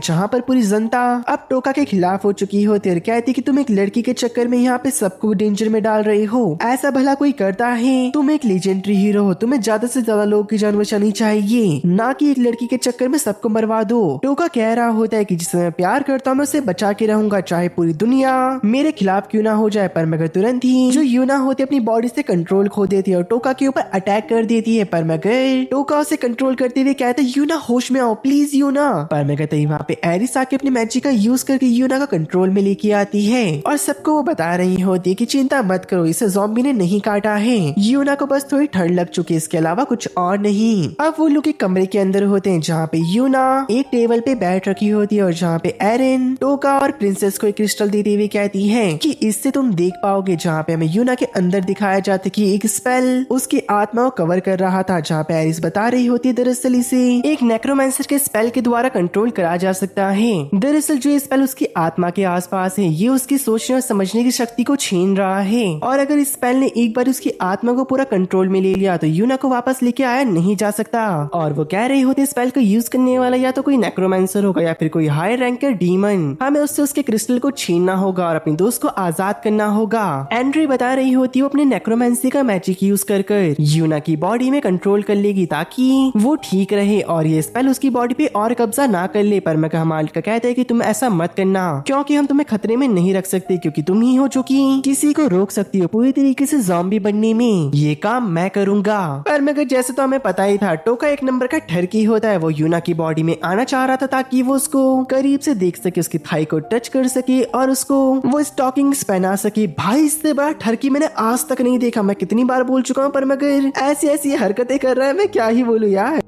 जहाँ पर पूरी जनता अब टोका के खिलाफ हो चुकी होती है और कहती कि तुम एक लड़की के चक्कर में यहाँ पे सबको डेंजर में डाल रहे हो, ऐसा भला कोई करता है? तुम एक लेजेंडरी हीरो हो, तुम्हें ज्यादा से ज्यादा लोगों की जान बचानी चाहिए, ना कि एक लड़की के चक्कर में सबको मरवा दो। टोका कह रहा होता है कि जिसे मैं प्यार करता हूँ मैं उसे बचा के रहूंगा, चाहे पूरी दुनिया मेरे खिलाफ क्यों ना हो जाए। पर मगर तुरंत ही जो यूना होती है अपनी बॉडी से कंट्रोल खो देती है और टोका के ऊपर अटैक कर देती है। पर मगर टोका उसे कंट्रोल करते हुए कहता है यूना होश में आओ प्लीज यूना। पर मगर तभी वहाँ पे एरिस आके अपनी मैजिक का यूज करके यूना का कंट्रोल में लेके आती है और सबको वो बता रही होती है कि चिंता मत करो, इसे ज़ॉम्बी ने नहीं काटा है, यूना को बस थोड़ी ठंड लग चुकी है, इसके अलावा कुछ और नहीं। अब वो लोग एक कमरे के अंदर होते हैं जहाँ पे यूना एक टेबल पे बैठ रखी होती है और जहाँ पे एरिन टोका और प्रिंसेस को एक क्रिस्टल देते हुए कहती है कि इससे तुम देख पाओगे। जहाँ पे हमें यूना के अंदर दिखाया जाता है कि एक स्पेल उसकी आत्मा को कवर कर रहा था, जहाँ पे एरिस बता रही होती है दरअसल इसे एक नेक्रोमेंसर के स्पेल के द्वारा कंट्रोल करा जा सकता है। दरअसल जो स्पेल उसकी आत्मा के आसपास है ये उसकी सोचने और समझने की शक्ति को छीन रहा है, और अगर इस स्पेल ने एक बार उसकी आत्मा को पूरा कंट्रोल में ले लिया तो यूना को वापस लेके आया नहीं जा सकता। और वो कह रही होती स्पेल को यूज करने वाला या तो कोई नेक्रोमेंसर होगा या फिर कोई हाई रैंक का डीमन, हमें उससे उसके क्रिस्टल को छीनना होगा और अपने दोस्त को आजाद करना होगा। एंड्री बता रही होती है वो अपने नेक्रोमेंसी का मैजिक यूज कर यूना की बॉडी में कंट्रोल कर लेगी ताकि वो ठीक रहे और ये स्पेल उसकी बॉडी पे और कब्जा ना कर ले। पर मैं मालिक का कहता है कि तुम ऐसा मत करना क्योंकि हम तुम्हें खतरे में नहीं रख सकते, क्योंकि तुम ही हो जो कि किसी को रोक सकती हो पूरी तरीके से ज़ॉम्बी बनने में, ये काम मैं करूंगा। पर मगर जैसे तो हमें पता ही था टोका एक नंबर का ठरकी होता है, वो यूना की बॉडी में आना चाह रहा था ताकि वो उसको करीब से देख सके, उसकी थाई को टच कर सके और उसको वो स्टॉकिंग्स पहना सके। भाई इससे बड़ा ठरकी मैंने आज तक नहीं देखा, मैं कितनी बार बोल चुका हूँ, पर मगर ऐसी ऐसी हरकतें कर रहा है, मैं क्या ही बोलूं यार।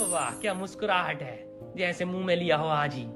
वाह क्या मुस्कुराहट है, जैसे मुंह में लिया हो आज ही।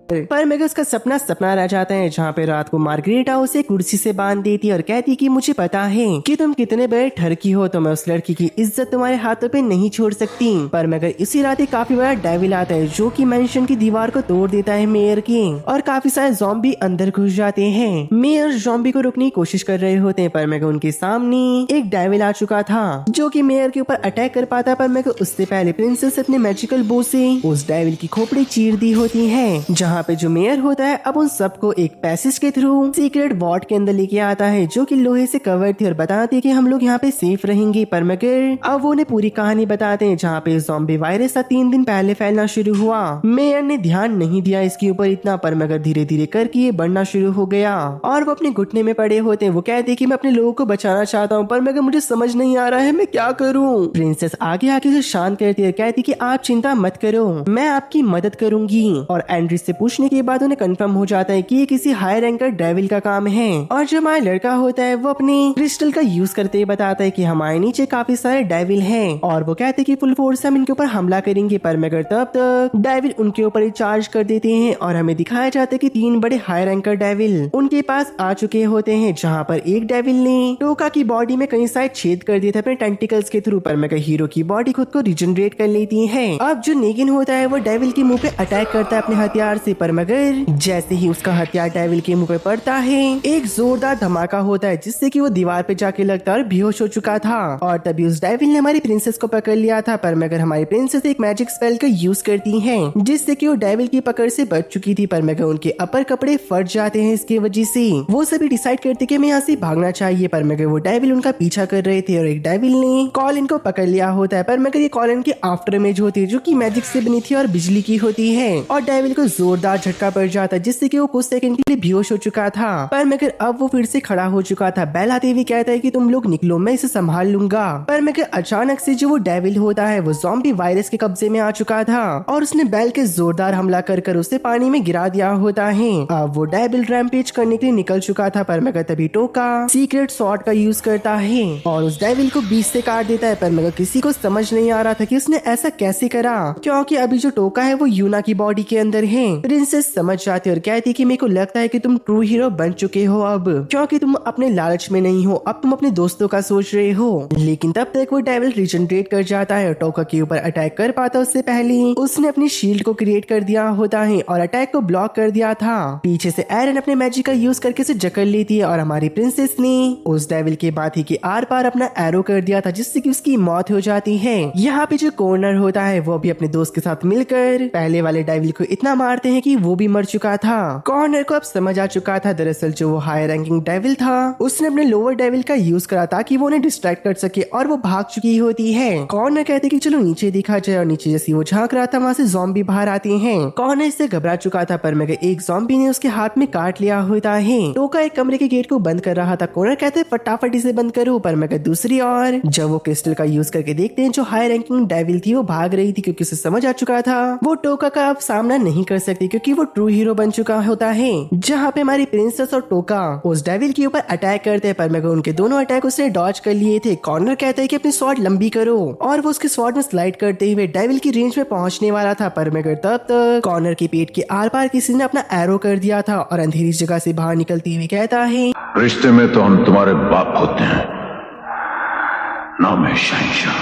पर मगर उसका सपना रह जाता है, जहाँ पे रात को मार्गरेटा उसे कुर्सी से बांध देती है और कहती कि मुझे पता है कि तुम कितने बड़े ठरकी हो, तो मैं उस लड़की की इज्जत तुम्हारे हाथों पे नहीं छोड़ सकती। पर मगर इसी रात एक काफी बड़ा डेविल आता है जो कि मेंशन की दीवार को तोड़ देता है मेयर की, और काफी सारे ज़ॉम्बी अंदर घुस जाते हैं। मेयर ज़ॉम्बी को रोकने की कोशिश कर रहे होते हैं, पर मगर उनके सामने एक डेविल आ चुका था जो कि मेयर के ऊपर अटैक कर पाता। पर मगर उससे पहले प्रिंसेस अपने मैजिकल बो से उस डेविल की खोपड़ी चीर दी होती है, जहाँ पे जो मेयर होता है अब उन सबको एक पैसेज के थ्रू सीक्रेट वॉर्ड के अंदर लेके आता है जो कि लोहे से कवर थी और बताते कि हम लोग यहाँ पे सेफ रहेंगे। पर मगर अब वो उन्हें पूरी कहानी बताते हैं, जहाँ पे ज़ॉम्बी वायरस 3 दिन पहले फैलना शुरू हुआ। मेयर ने ध्यान नहीं दिया इसके ऊपर इतना, पर मगर धीरे धीरे करके ये बढ़ना शुरू हो गया और वो अपने घुटने में पड़े होते हैं। वो कहते हैं कि मैं अपने लोगों को बचाना चाहता हूँ, पर मगर मुझे समझ नहीं आ रहा है मैं क्या करूँ। प्रिंसेस आगे आके उसे शांत करती है, कहती कि आप चिंता मत करो, मैं आपकी मदद करूंगी। और एंड्री से पूछने के बाद उन्हें कंफर्म हो जाता है कि ये किसी हाई रैंकर डेविल का काम है। और जो हमारा लड़का होता है वो अपने क्रिस्टल का यूज करते हुए बताता है कि हमारे नीचे काफी सारे डेविल हैं और वो कहते हैं कि फुल फोर्स से हम इनके ऊपर हमला करेंगे। पर मगर तब तक डेविल उनके ऊपर ही चार्ज कर देते हैं और हमें दिखाया जाता है कि 3 बड़े हाई रैंकर डेविल उनके पास आ चुके होते हैं, जहाँ पर एक डेविल ने टोका की बॉडी में कई सारे छेद कर दिए थे अपने टेंटिकल्स के थ्रू। पर मगर हीरो की बॉडी खुद को रिजनरेट कर लेती है। अब जो नेगिन होता है वो डेविल के मुंह पे अटैक करता है अपने हथियार से, पर मगर जैसे ही उसका हथियार डेविल के मुंह पे पड़ता है एक जोरदार धमाका होता है जिससे कि वो दीवार पे जाके लगता है और बेहोश हो चुका था। और तभी उस डेविल ने हमारी प्रिंसेस को पकड़ लिया था, पर मगर हमारी प्रिंसेस एक मैजिक स्पेल का यूज करती है जिससे कि वो डेविल की पकड़ से बच चुकी थी। पर मगर उनके अपर कपड़े फट जाते हैं, इसकी वजह से वो सभी डिसाइड करते कि हमें यहाँ से भागना चाहिए। पर मगर वो डेविल उनका पीछा कर रहे थे और एक डेविल ने कॉलिन को पकड़ लिया होता है। पर मगर ये कॉलिन की आफ्टर इमेज होती है जो कि मैजिक से बनी थी और बिजली की होती है, और डेविल को जोरदार झटका पड़ जाता है जिससे कि वो कुछ सेकंड के लिए बेहोश हो चुका था। पर मगर अब वो फिर से खड़ा हो चुका था। बेल आते हुए कहता है कि तुम लोग निकलो, मैं इसे संभाल लूंगा। पर मगर अचानक से जो वो डेविल होता है वो ज़ॉम्बी वायरस के कब्जे में आ चुका था और उसने बेल के जोरदार हमला कर उसे पानी में गिरा दिया होता है। अब वो डेविल रैम्पेज करने के लिए निकल चुका था, पर मगर तभी टोका सीक्रेट स्वॉर्ड का यूज करता है और उस डेविल को बीच से काट देता है। पर मगर किसी को समझ नहीं आ रहा था कि उसने ऐसा कैसे करा, क्योंकि अभी जो टोका है वो यूना की बॉडी के अंदर है। प्रिंसेस समझ जाती है और कहती है कि मेरे को लगता है कि तुम ट्रू हीरो बन चुके हो अब, क्योंकि तुम अपने लालच में नहीं हो, अब तुम अपने दोस्तों का सोच रहे हो। लेकिन तब तक वो डेविल रिजनरेट कर जाता है और टोका के ऊपर अटैक कर पाता उससे पहले उसने अपनी शील्ड को क्रिएट कर दिया होता है और अटैक को ब्लॉक कर दिया था। पीछे से एरन अपने मैजिक का यूज करके उसे जकड़ लेती है और हमारी प्रिंसेस ने उस डेविल के माथे के आर पार अपना एरो कर दिया था, जिससे कि उसकी मौत हो जाती है। यहाँ पे जो कॉर्नर होता है वो भी अपने दोस्त के साथ मिलकर पहले वाले डेविल को इतना मारते हैं कि वो भी मर चुका था। कॉर्नर को अब समझ आ चुका था दरअसल जो वो हाई रैंकिंग डेविल था उसने अपने लोअर डेविल का यूज करा ताकि वो उन्हें डिस्ट्रैक्ट कर सके और वो भाग चुकी होती है। कॉर्नर कहते कि चलो नीचे देखा जाए और नीचे जैसे वो झांक रहा था वहाँ से ज़ॉम्बी बाहर आती हैं। कॉर्नर इससे घबरा चुका था पर मगर एक ज़ॉम्बी ने उसके हाथ में काट लिया होता है। टोका एक कमरे के गेट को बंद कर रहा था। कॉर्नर कहते फटाफट इसे बंद करो, पर मगर दूसरी ओर जब वो क्रिस्टल का यूज करके देखते हैं जो हाई रैंकिंग डेविल थी वो भाग रही थी क्योंकि उसे समझ आ चुका था वो टोका का अब सामना नहीं कर सकती क्योंकि वो ट्रू हीरो बन चुका होता है। जहाँ पे हमारी प्रिंसेस और टोका उस डेविल के ऊपर अटैक करते हैं पर मगर उनके दोनों अटैक उसने डॉज कर लिए थे। कॉर्नर कहता है कि अपनी स्वॉर्ड लंबी करो और वो उसके स्वॉर्ड में स्लाइड करते हुए डेविल की रेंज में पहुंचने वाला था पर मगर तब तक कॉर्नर के पेट के आर पार किसी ने अपना एरो कर दिया था और अंधेरी जगह से बाहर निकलते हुए कहता है, रिश्ते में तो हम तुम्हारे बाप होते हैं, नाम है शहंशाह।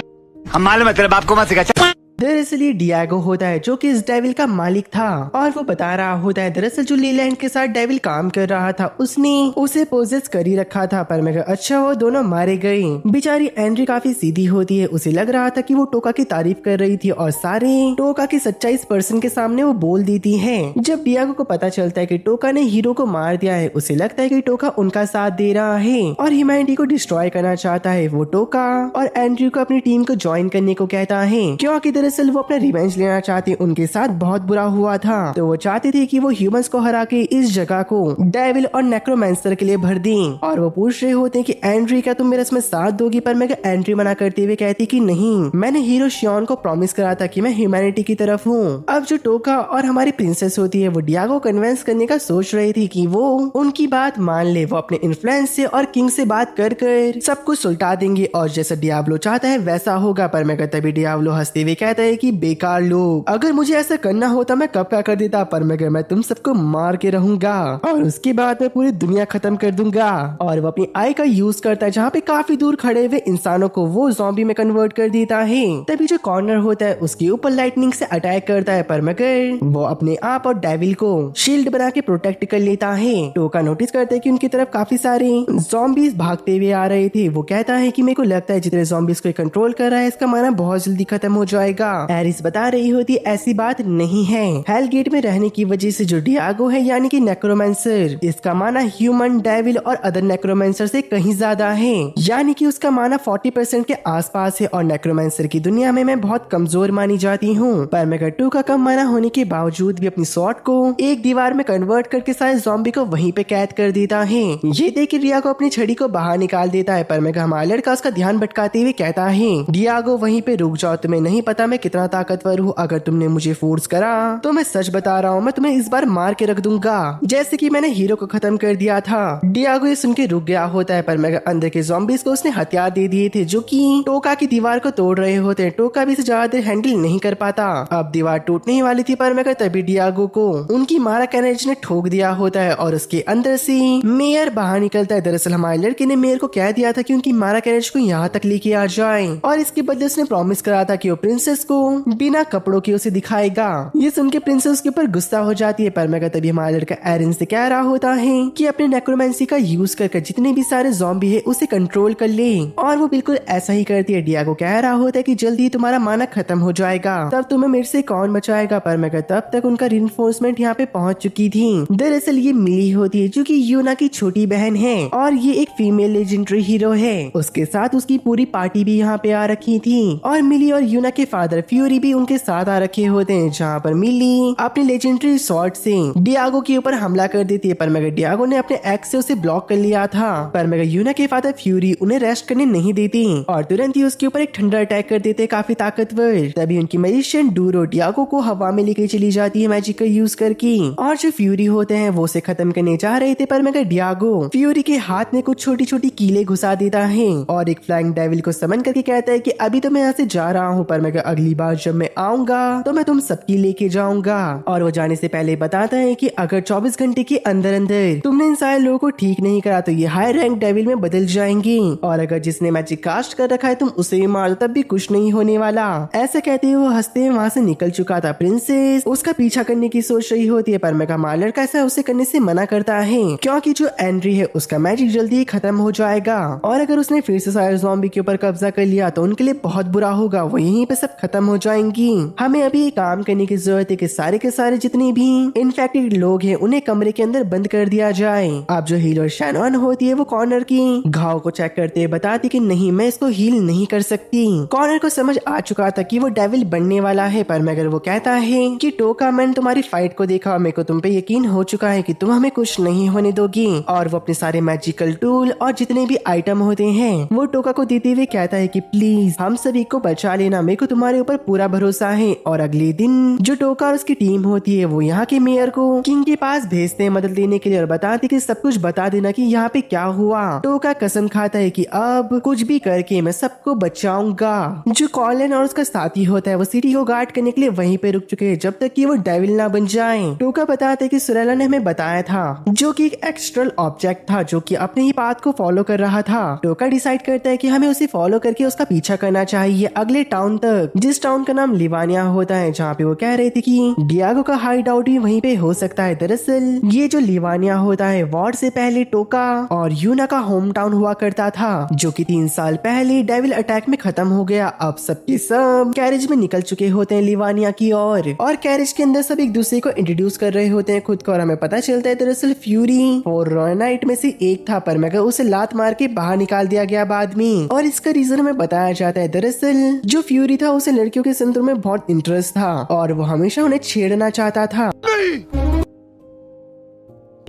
हम मालूम है तेरे बाप को मत सिखा। दरअसल ये डियागो होता है जो कि इस डेविल का मालिक था और वो बता रहा होता है दरअसल जो लीलैंड के साथ डेविल काम कर रहा था उसने उसे पोजेस कर ही रखा था पर मगर अच्छा वो दोनों मारे गए। बेचारी एंड्री काफी सीधी होती है, उसे लग रहा था कि वो टोका की तारीफ कर रही थी और सारे टोका की सच्चाई इस पर्सन के सामने वो बोल देती है। जब डियागो को पता चलता है कि टोका ने हीरो को मार दिया है उसे लगता है कि टोका उनका साथ दे रहा है और ह्यूमैनिटी को डिस्ट्रॉय करना चाहता है। वो टोका और एंड्री को अपनी टीम को ज्वाइन करने को कहता है क्योंकि दरअसल वो अपना रिवेंज लेना चाहते, उनके साथ बहुत बुरा हुआ था तो वो चाहते थे कि वो ह्यूमंस को हरा के इस जगह को डेविल और नेक्रोमैंसर के लिए भर दें। और वो पूछ रहे होते हैं कि एंड्री क्या तुम मेरा इसमें साथ दोगी, पर मैं एंड्री मना करते हुए कहती कि नहीं, मैंने हीरो शियॉन को प्रॉमिस करा था कि मैं ह्यूमैनिटी की तरफ हूँ। अब जो टोका और हमारी प्रिंसेस होती है वो डियागो कन्विंस करने का सोच रही थी कि वो उनकी बात मान ले, वो अपने इन्फ्लुएंस से और किंग से बात कर कर सब कुछ सुलटा देंगे और जैसा डियाब्लो चाहता है वैसा होगा। पर मैं तभी डियाब्लो हंसते हुए कहता है कि बेकार लोग, अगर मुझे ऐसा करना होता मैं कब का कर देता, पर मगर मैं तुम सबको मार के रहूंगा और उसके बाद मैं पूरी दुनिया खत्म कर दूंगा। और वो अपनी आई का यूज करता है जहाँ पे काफी दूर खड़े हुए इंसानों को वो ज़ॉम्बी में कन्वर्ट कर देता है। तभी जो कॉर्नर होता है उसके ऊपर लाइटनिंग से अटैक करता है पर मगर वो अपने आप और डेविल को शील्ड बना के प्रोटेक्ट कर लेता है। टोका नोटिस करता है कि उनकी तरफ काफी सारे ज़ॉम्बीज भागते हुए आ रहे थे। वो कहता है कि मेरे को लगता है जितने ज़ॉम्बीज को कंट्रोल कर रहा है इसका माना बहुत जल्दी खत्म हो जाएगा। एरिस बता रही होती ऐसी बात नहीं है, हेल गेट में रहने की वजह से जो डियागो है यानी कि नेक्रोमैंसर, इसका माना ह्यूमन, डेविल और अदर नेक्रोमैंसर से कहीं ज्यादा है, यानी कि उसका माना 40% के आसपास है और नेक्रोमैंसर की दुनिया में मैं बहुत कमजोर मानी जाती हूँ। पर मैं गट्टू का कम माना होने के बावजूद भी अपनी स्वॉर्ड को एक दीवार में कन्वर्ट करके सारे ज़ॉम्बी को वहीं पे कैद कर देता है। ये देख के डियागो अपनी छड़ी को बाहर निकाल देता है पर मैं हमारा लड़का उसका ध्यान भटकाते हुए कहता है, डियागो वहीं पे रुक जाओ, तुम्हें नहीं पता मैं कितना ताकतवर हूँ, अगर तुमने मुझे फोर्स करा तो मैं सच बता रहा हूँ मैं तुम्हें इस बार मार के रख दूंगा जैसे कि मैंने हीरो को खत्म कर दिया था। डियागो ये सुन के रुक गया होता है पर मगर अंदर के ज़ॉम्बीज को उसने हथियार दे दिए थे जो कि टोका की दीवार को तोड़ रहे होते हैं। टोका भी इसे ज्यादा देर हैंडल नहीं कर पाता, अब दीवार टूटने ही वाली थी पर मगर तभी डियागो को उनकी मारा कैनेज ने ठोक दिया होता है और उसके अंदर से मेयर बाहर निकलता है। दरअसल हमारे लड़के ने मेयर को कह दिया था कि उनकी मारा कैनेज को यहाँ तक लेके आ जाए और इसके बदले उसने प्रॉमिस करा था कि वो प्रिंसेस को बिना कपड़ों के उसे दिखाएगा। ये सुन के प्रिंसेस के ऊपर गुस्सा हो जाती है पर मगर तभी हमारा लड़का एरिन से कह रहा होता है कि अपने नेक्रोमैंसी का यूज करके जितने भी सारे ज़ॉम्बी है उसे कंट्रोल कर ले और वो बिल्कुल ऐसा ही करती है। डियागो कह रहा होता है कि जल्दी तुम्हारा माना खत्म हो जाएगा, तब तुम्हें मेरे से कौन बचाएगा। पर मगर तब तक उनका रिइंफोर्समेंट यहाँ पे पहुंच चुकी थी। दरअसल ये मिली होती है जो कि यूना की छोटी बहन है और ये एक फीमेल लेजेंडरी हीरो है, उसके साथ उसकी पूरी पार्टी भी यहाँ पे आ रखी थी और मिली और यूना के फादर फ्यूरी भी उनके साथ आ रखे होते हैं। जहाँ पर मिली अपनी लेजेंडरी स्वॉर्ड से डियागो के ऊपर हमला कर देती है पर मगर डियागो ने अपने एक्स से उसे ब्लॉक कर लिया था। पर मगर यूना के फादर फ्यूरी उन्हें रेस्ट करने नहीं देती और तुरंत ही उसके ऊपर एक ठंडा अटैक कर देते काफी ताकतवर। तभी उनकी मैजिशियन डूरो डियागो को हवा में लेकर चली जाती है मैजिक का यूज करके और जो फ्यूरी होते हैं वो उसे खत्म करने जा रहे थे पर मगर डियागो फ्यूरी के हाथ में कुछ छोटी छोटी कीले घुसा देता है और एक फ्लाइंग डेविल को समन करके कहता है कि अभी तो मैं यहाँ से जा रहा हूँ पर मगर अगली अगली बार जब मैं आऊंगा तो मैं तुम सबकी लेके जाऊंगा। और वो जाने से पहले बताता है कि अगर 24 घंटे के अंदर अंदर तुमने इन सारे लोगों को ठीक नहीं करा तो ये हाई रैंक डेविल में बदल जाएंगे, और अगर जिसने मैजिक कास्ट कर रखा है तुम उसे भी मार दो तब भी कुछ नहीं होने वाला। ऐसा कहते हुए वो हंसते हुए वहाँ से निकल चुका था। प्रिंसेस उसका पीछा करने की सोच रही होती है, पर मेगा मार लड़का ऐसा उसे करने से मना करता है क्योंकि जो एंड्री है उसका मैजिक जल्दी ही खत्म हो जाएगा, और अगर उसने फिर से सारे ज़ॉम्बी के ऊपर कब्जा कर लिया तो उनके लिए बहुत बुरा होगा, वो यहीं पे सब खत्म हो जाएंगी। हमें अभी एक काम करने की जरूरत है कि सारे के सारे जितने भी इन्फेक्टेड लोग हैं उन्हें कमरे के अंदर बंद कर दिया जाए। अब जो हीलर शैनॉन होती है वो कॉर्नर की घाव को चेक करते बताती कि नहीं मैं इसको हील नहीं कर सकती। कॉर्नर को समझ आ चुका था कि वो डेविल बनने वाला है, पर मगर वो कहता है कि टोका मैंने तुम्हारी फाइट को देखा, मेरे को तुम पे यकीन हो चुका है कि तुम हमें कुछ नहीं होने दोगी। और वो अपने सारे मैजिकल टूल और जितने भी आइटम होते हैं वो टोका को देते हुए कहता है कि प्लीज हम सभी को बचा लेना, मेरे को तुम्हारे ऊपर पूरा भरोसा है। और अगले दिन जो टोका और उसकी टीम होती है वो यहाँ के मेयर को किंग के पास भेजते हैं मदद लेने के लिए और बताते कि सब कुछ बता देना कि यहाँ पे क्या हुआ। टोका कसम खाता है कि अब कुछ भी करके मैं सबको बचाऊंगा। जो कॉलिन और उसका साथी होता है वो सिटी को गार्ड करने के लिए वहीं पे रुक चुके हैं जब तक कि वो डेविल ना बन जाए। टोका बताते कि सुरेला ने हमें बताया था जो कि एक एक्स्ट्रल ऑब्जेक्ट था जो कि अपने ही पाथ को फॉलो कर रहा था। टोका डिसाइड करता है कि हमें उसे फॉलो करके उसका पीछा करना चाहिए अगले टाउन तक, जिस टाउन का नाम लिवानिया होता है, जहाँ पे वो कह रहे थे कि डियागो का हाइड आउट भी वहीं पे हो सकता है। दरअसल ये जो लिवानिया होता है वॉर से पहले टोका और यूना का होम टाउन हुआ करता था, जो कि 3 साल पहले डेविल अटैक में खत्म हो गया। अब सबके सब कैरेज में निकल चुके होते हैं लिवानिया की और कैरेज के अंदर सब एक दूसरे को इंट्रोड्यूस कर रहे होते हैं खुद को, और हमें पता चलता है दरअसल फ्यूरी और रॉय नाइट में से एक था, पर मगर उसे लात मार के बाहर निकाल दिया गया बाद में। और इसका रीजन हमें बताया जाता है दरअसल जो फ्यूरी था उसे लड़कियों के संदर्भ में बहुत इंटरेस्ट था और वो हमेशा उन्हें छेड़ना चाहता था।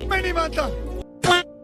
मैं नहीं मानता।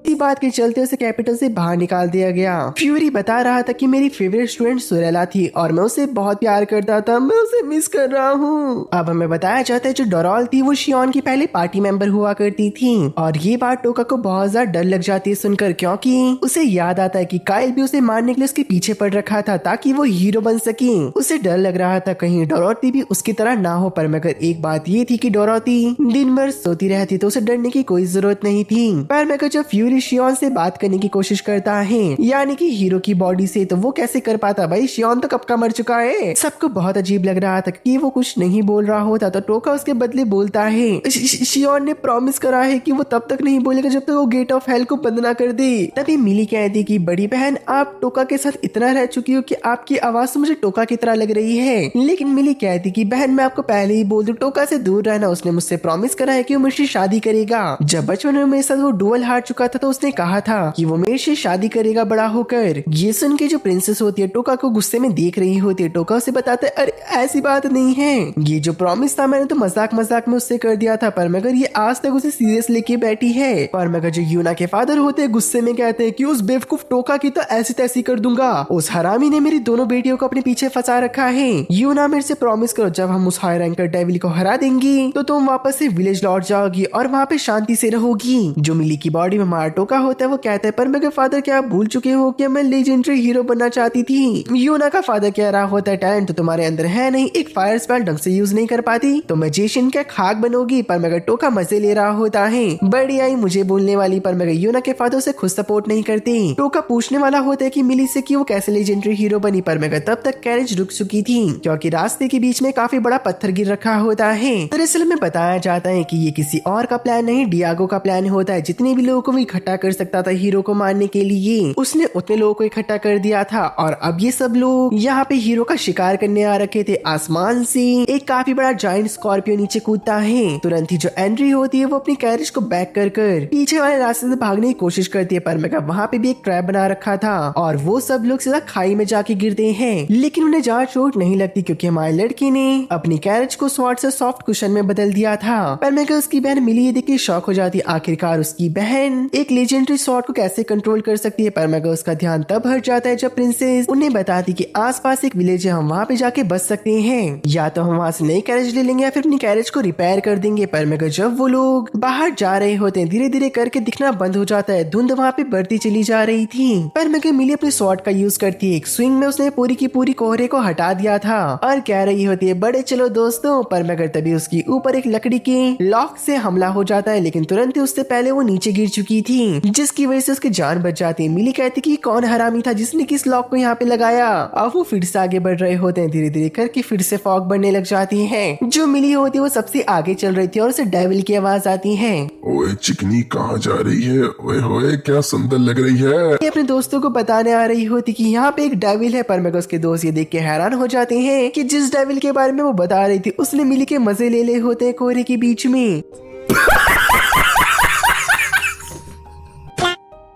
इसी बात के चलते उसे कैपिटल से बाहर निकाल दिया गया। फ्यूरी बता रहा था कि मेरी फेवरेट स्टूडेंट सुरेला थी और मैं उसे बहुत प्यार करता था, मैं उसे मिस कर रहा हूँ। अब हमें बताया जाता है जो डोरॉल थी वो शियोन की पहले पार्टी मेंबर हुआ करती थी, और ये बात टोका को बहुत ज्यादा डर लग जाती है सुनकर, क्योंकि उसे याद आता है कि काइल भी उसे मारने के लिए उसके पीछे पड़ रखा था ताकि वो हीरो बन सके। उसे डर लग रहा था कहीं डोरोथी भी उसकी तरह ना हो, पर मगर एक बात ये थी कि डोरोथी दिन भर सोती रहती तो उसे डरने की कोई जरूरत नहीं थी। पर मगर जब फ्यूरी शियोन से बात करने की कोशिश करता है यानी कि हीरो की बॉडी से, तो वो कैसे कर पाता, भाई शियोन तो कब का मर चुका है। सबको बहुत अजीब लग रहा था कि वो कुछ नहीं बोल रहा होता, तो टोका उसके बदले बोलता है शियोन ने प्रॉमिस करा है कि वो तब तक नहीं बोलेगा जब तक वो गेट ऑफ हेल को बंद ना कर दे। तभी मिली कहती कि बड़ी बहन आप टोका के साथ इतना रह चुकी हो कि आपकी आवाज तो मुझे टोका की तरह लग रही है। लेकिन मिली कहती कि बहन मैं आपको पहले ही बोल दूं टोका से दूर रहना, उसने मुझसे प्रॉमिस करा है कि वो मुझसे शादी करेगा। जब बचपन में मेरे साथ वो डुअल हार चुका था तो उसने कहा था कि वो मेरे से शादी करेगा बड़ा होकर। ये सुन के जो प्रिंसेस होती है टोका को गुस्से में देख रही होती है। टोका उसे बताता है अरे ऐसी बात नहीं है, ये जो प्रॉमिस था मैंने तो मजाक मजाक में उससे कर दिया था, पर मगर ये आज तक उसे सीरियस लेके बैठी है। पर मगर जो यूना के फादर होते हैं गुस्से में कहते हैं कि उस बेवकूफ टोका की तो ऐसी तैसी कर दूंगा, उस हरामी ने मेरी दोनों बेटियों को अपने पीछे फंसा रखा है। यूना मेरे से प्रॉमिस करो जब हम उस हाई रैंकर डेविल को हरा देंगी तो तुम वापस से विलेज लौट जाओगी और वहाँ पे शांति से रहोगी। जो मिली की बॉडी में मार टोका होता है वो कहता है पर मगर फादर क्या आप भूल चुके हो कि मैं लेजेंडरी हीरो बनना चाहती थी। यूना का फादर कह रहा होता है टैलेंट तो तुम्हारे अंदर है नहीं, एक फायर स्पेल ढंग से यूज नहीं कर पाती तो मैजिशियन क्या खाक बनोगी। पर मगर टोका मजे ले रहा होता है, बड़ी आई मुझे बोलने वाली। पर मगर यूना के फादर उसे खुद सपोर्ट नहीं करते। टोका पूछने वाला होता है कि मिली से कि वो कैसे लेजेंडरी हीरो बनी, पर मगर तब तक कैरेज रुक चुकी थी क्योंकि रास्ते के बीच में काफी बड़ा पत्थर गिर रखा होता है। दरअसल में बताया जाता है कि ये किसी और का प्लान नहीं, डियागो का प्लान होता है। जितने भी लोगों को वो इकट्ठा कर सकता था हीरो को मारने के लिए उसने उतने लोगों को इकट्ठा कर दिया था, और अब ये सब लोग यहाँ पे हीरो का शिकार करने आ रखे थे। आसमान से एक काफी बड़ा जायंट स्कॉर्पियो नीचे कूदता है। तुरंत ही जो एंट्री होती है वो अपनी कैरेज को बैक कर पीछे वाले रास्ते से भागने की कोशिश करती है, पर मगर वहाँ पे भी एक ट्रैप बना रखा था और वो सब लोग सीधा खाई में जाके गिरते हैं। लेकिन उन्हें ज्यादा चोट नहीं लगती क्योंकि हमारे लड़की ने अपनी कैरेज को स्वॉर्ड से सॉफ्ट कुशन में बदल दिया था। पर मगर उसकी बहन मिली ये देख के शॉक हो जाती। आखिरकार उसकी बहन एक लेजेंडरी स्वॉर्ड को कैसे कंट्रोल कर सकती है, पर मगर उसका ध्यान तब हट जाता है जब प्रिंसेस उन्हें बताती कि आसपास एक विलेज है, हम वहाँ पे जाके बच सकते हैं, या तो हम वहाँ से नई कैरेज ले लेंगे या फिर अपनी कैरेज को रिपेयर कर देंगे। पर मगर जब वो लोग बाहर जा रहे होते हैं धीरे धीरे करके दिखना बंद हो जाता है, धुंध वहाँ पे बढ़ती चली जा रही थी। पर मगर मिली अपने स्वॉर्ड का यूज करती है, एक स्विंग में उसने पूरी की पूरी कोहरे को हटा दिया था और कह रही होती है बड़े चलो दोस्तों। पर मगर तभी उसकी ऊपर एक लकड़ी के लॉक से हमला हो जाता है, लेकिन तुरंत ही उससे पहले वो नीचे गिर चुकी थी, जिसकी वजह से उसकी जान बच जाती है। मिली कहती कि कौन हरामी था जिसने किस लॉक को यहाँ पे लगाया। अब वो फिर से आगे बढ़ रहे होते हैं, धीरे धीरे करके फिर से फॉग बढ़ने लग जाती है। जो मिली होती है वो सबसे आगे चल रही थी और उसे डेविल की आवाज आती है, ओए चिकनी कहाँ जा रही है, ओए होए क्या सुंदर लग रही है। ये अपने दोस्तों को बताने आ रही होती कि यहाँ पे एक डेविल है। पर मगर उसके दोस्त ये देख के हैरान हो जाते हैं कि जिस डेविल के बारे में वो बता रही थी उसने मिली के मजे ले ले होते हैं कोहरे के बीच में।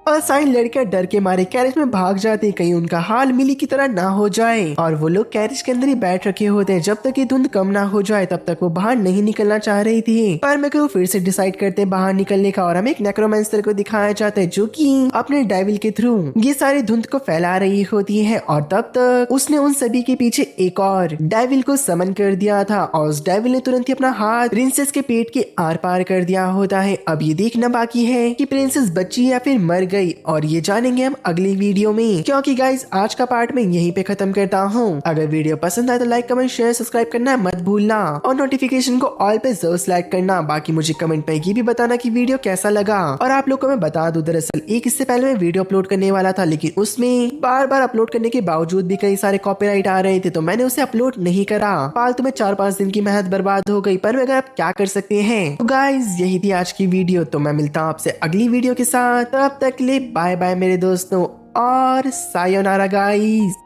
और सारी लड़कियां डर के मारे कैरेज में भाग जाते हैं, कहीं उनका हाल मिली की तरह ना हो जाए। और वो लोग कैरेज के अंदर ही बैठ रखे होते हैं, जब तक ये धुंध कम ना हो जाए तब तक वो बाहर नहीं निकलना चाह रही थी। पर मगर वो फिर से डिसाइड करते हैं बाहर निकलने का, और हमें एक नेक्रोमैंसर को दिखाया जाता है जो कि अपने डेविल के थ्रू ये सारी धुंध को फैला रही होती है। और तब तक उसने उन सभी के पीछे एक और डेविल को समन कर दिया था, और उस डेविल ने तुरंत ही अपना हाथ प्रिंसेस के पेट के आर पार कर दिया होता है। अब ये देखना बाकी है कि प्रिंसेस बची या फिर मर गई, और ये जानेंगे हम अगली वीडियो में। क्योंकि गाइस आज का पार्ट मैं यहीं पे खत्म करता हूँ। अगर वीडियो पसंद आए तो लाइक कमेंट शेयर सब्सक्राइब करना मत भूलना, और नोटिफिकेशन को ऑल पे जरूर सेलेक्ट करना। बाकी मुझे कमेंट पे ये भी बताना कि वीडियो कैसा लगा। और आप लोग को मैं बता दूं, दरअसल एक इससे पहले मैं वीडियो अपलोड करने वाला था, लेकिन उसमें बार बार अपलोड करने के बावजूद भी कई सारे कॉपीराइट आ रहे थे, तो मैंने उसे अपलोड नहीं करा। फालतू में 4-5 दिन की मेहनत बर्बाद हो गई। पर अगर आप क्या कर सकते हैं। तो गाइस यही थी आज की वीडियो, तो मैं मिलता हूँ आपसे अगली वीडियो के साथ। तब तक के लिए बाय बाय मेरे दोस्तों और सायोनारा गाइस।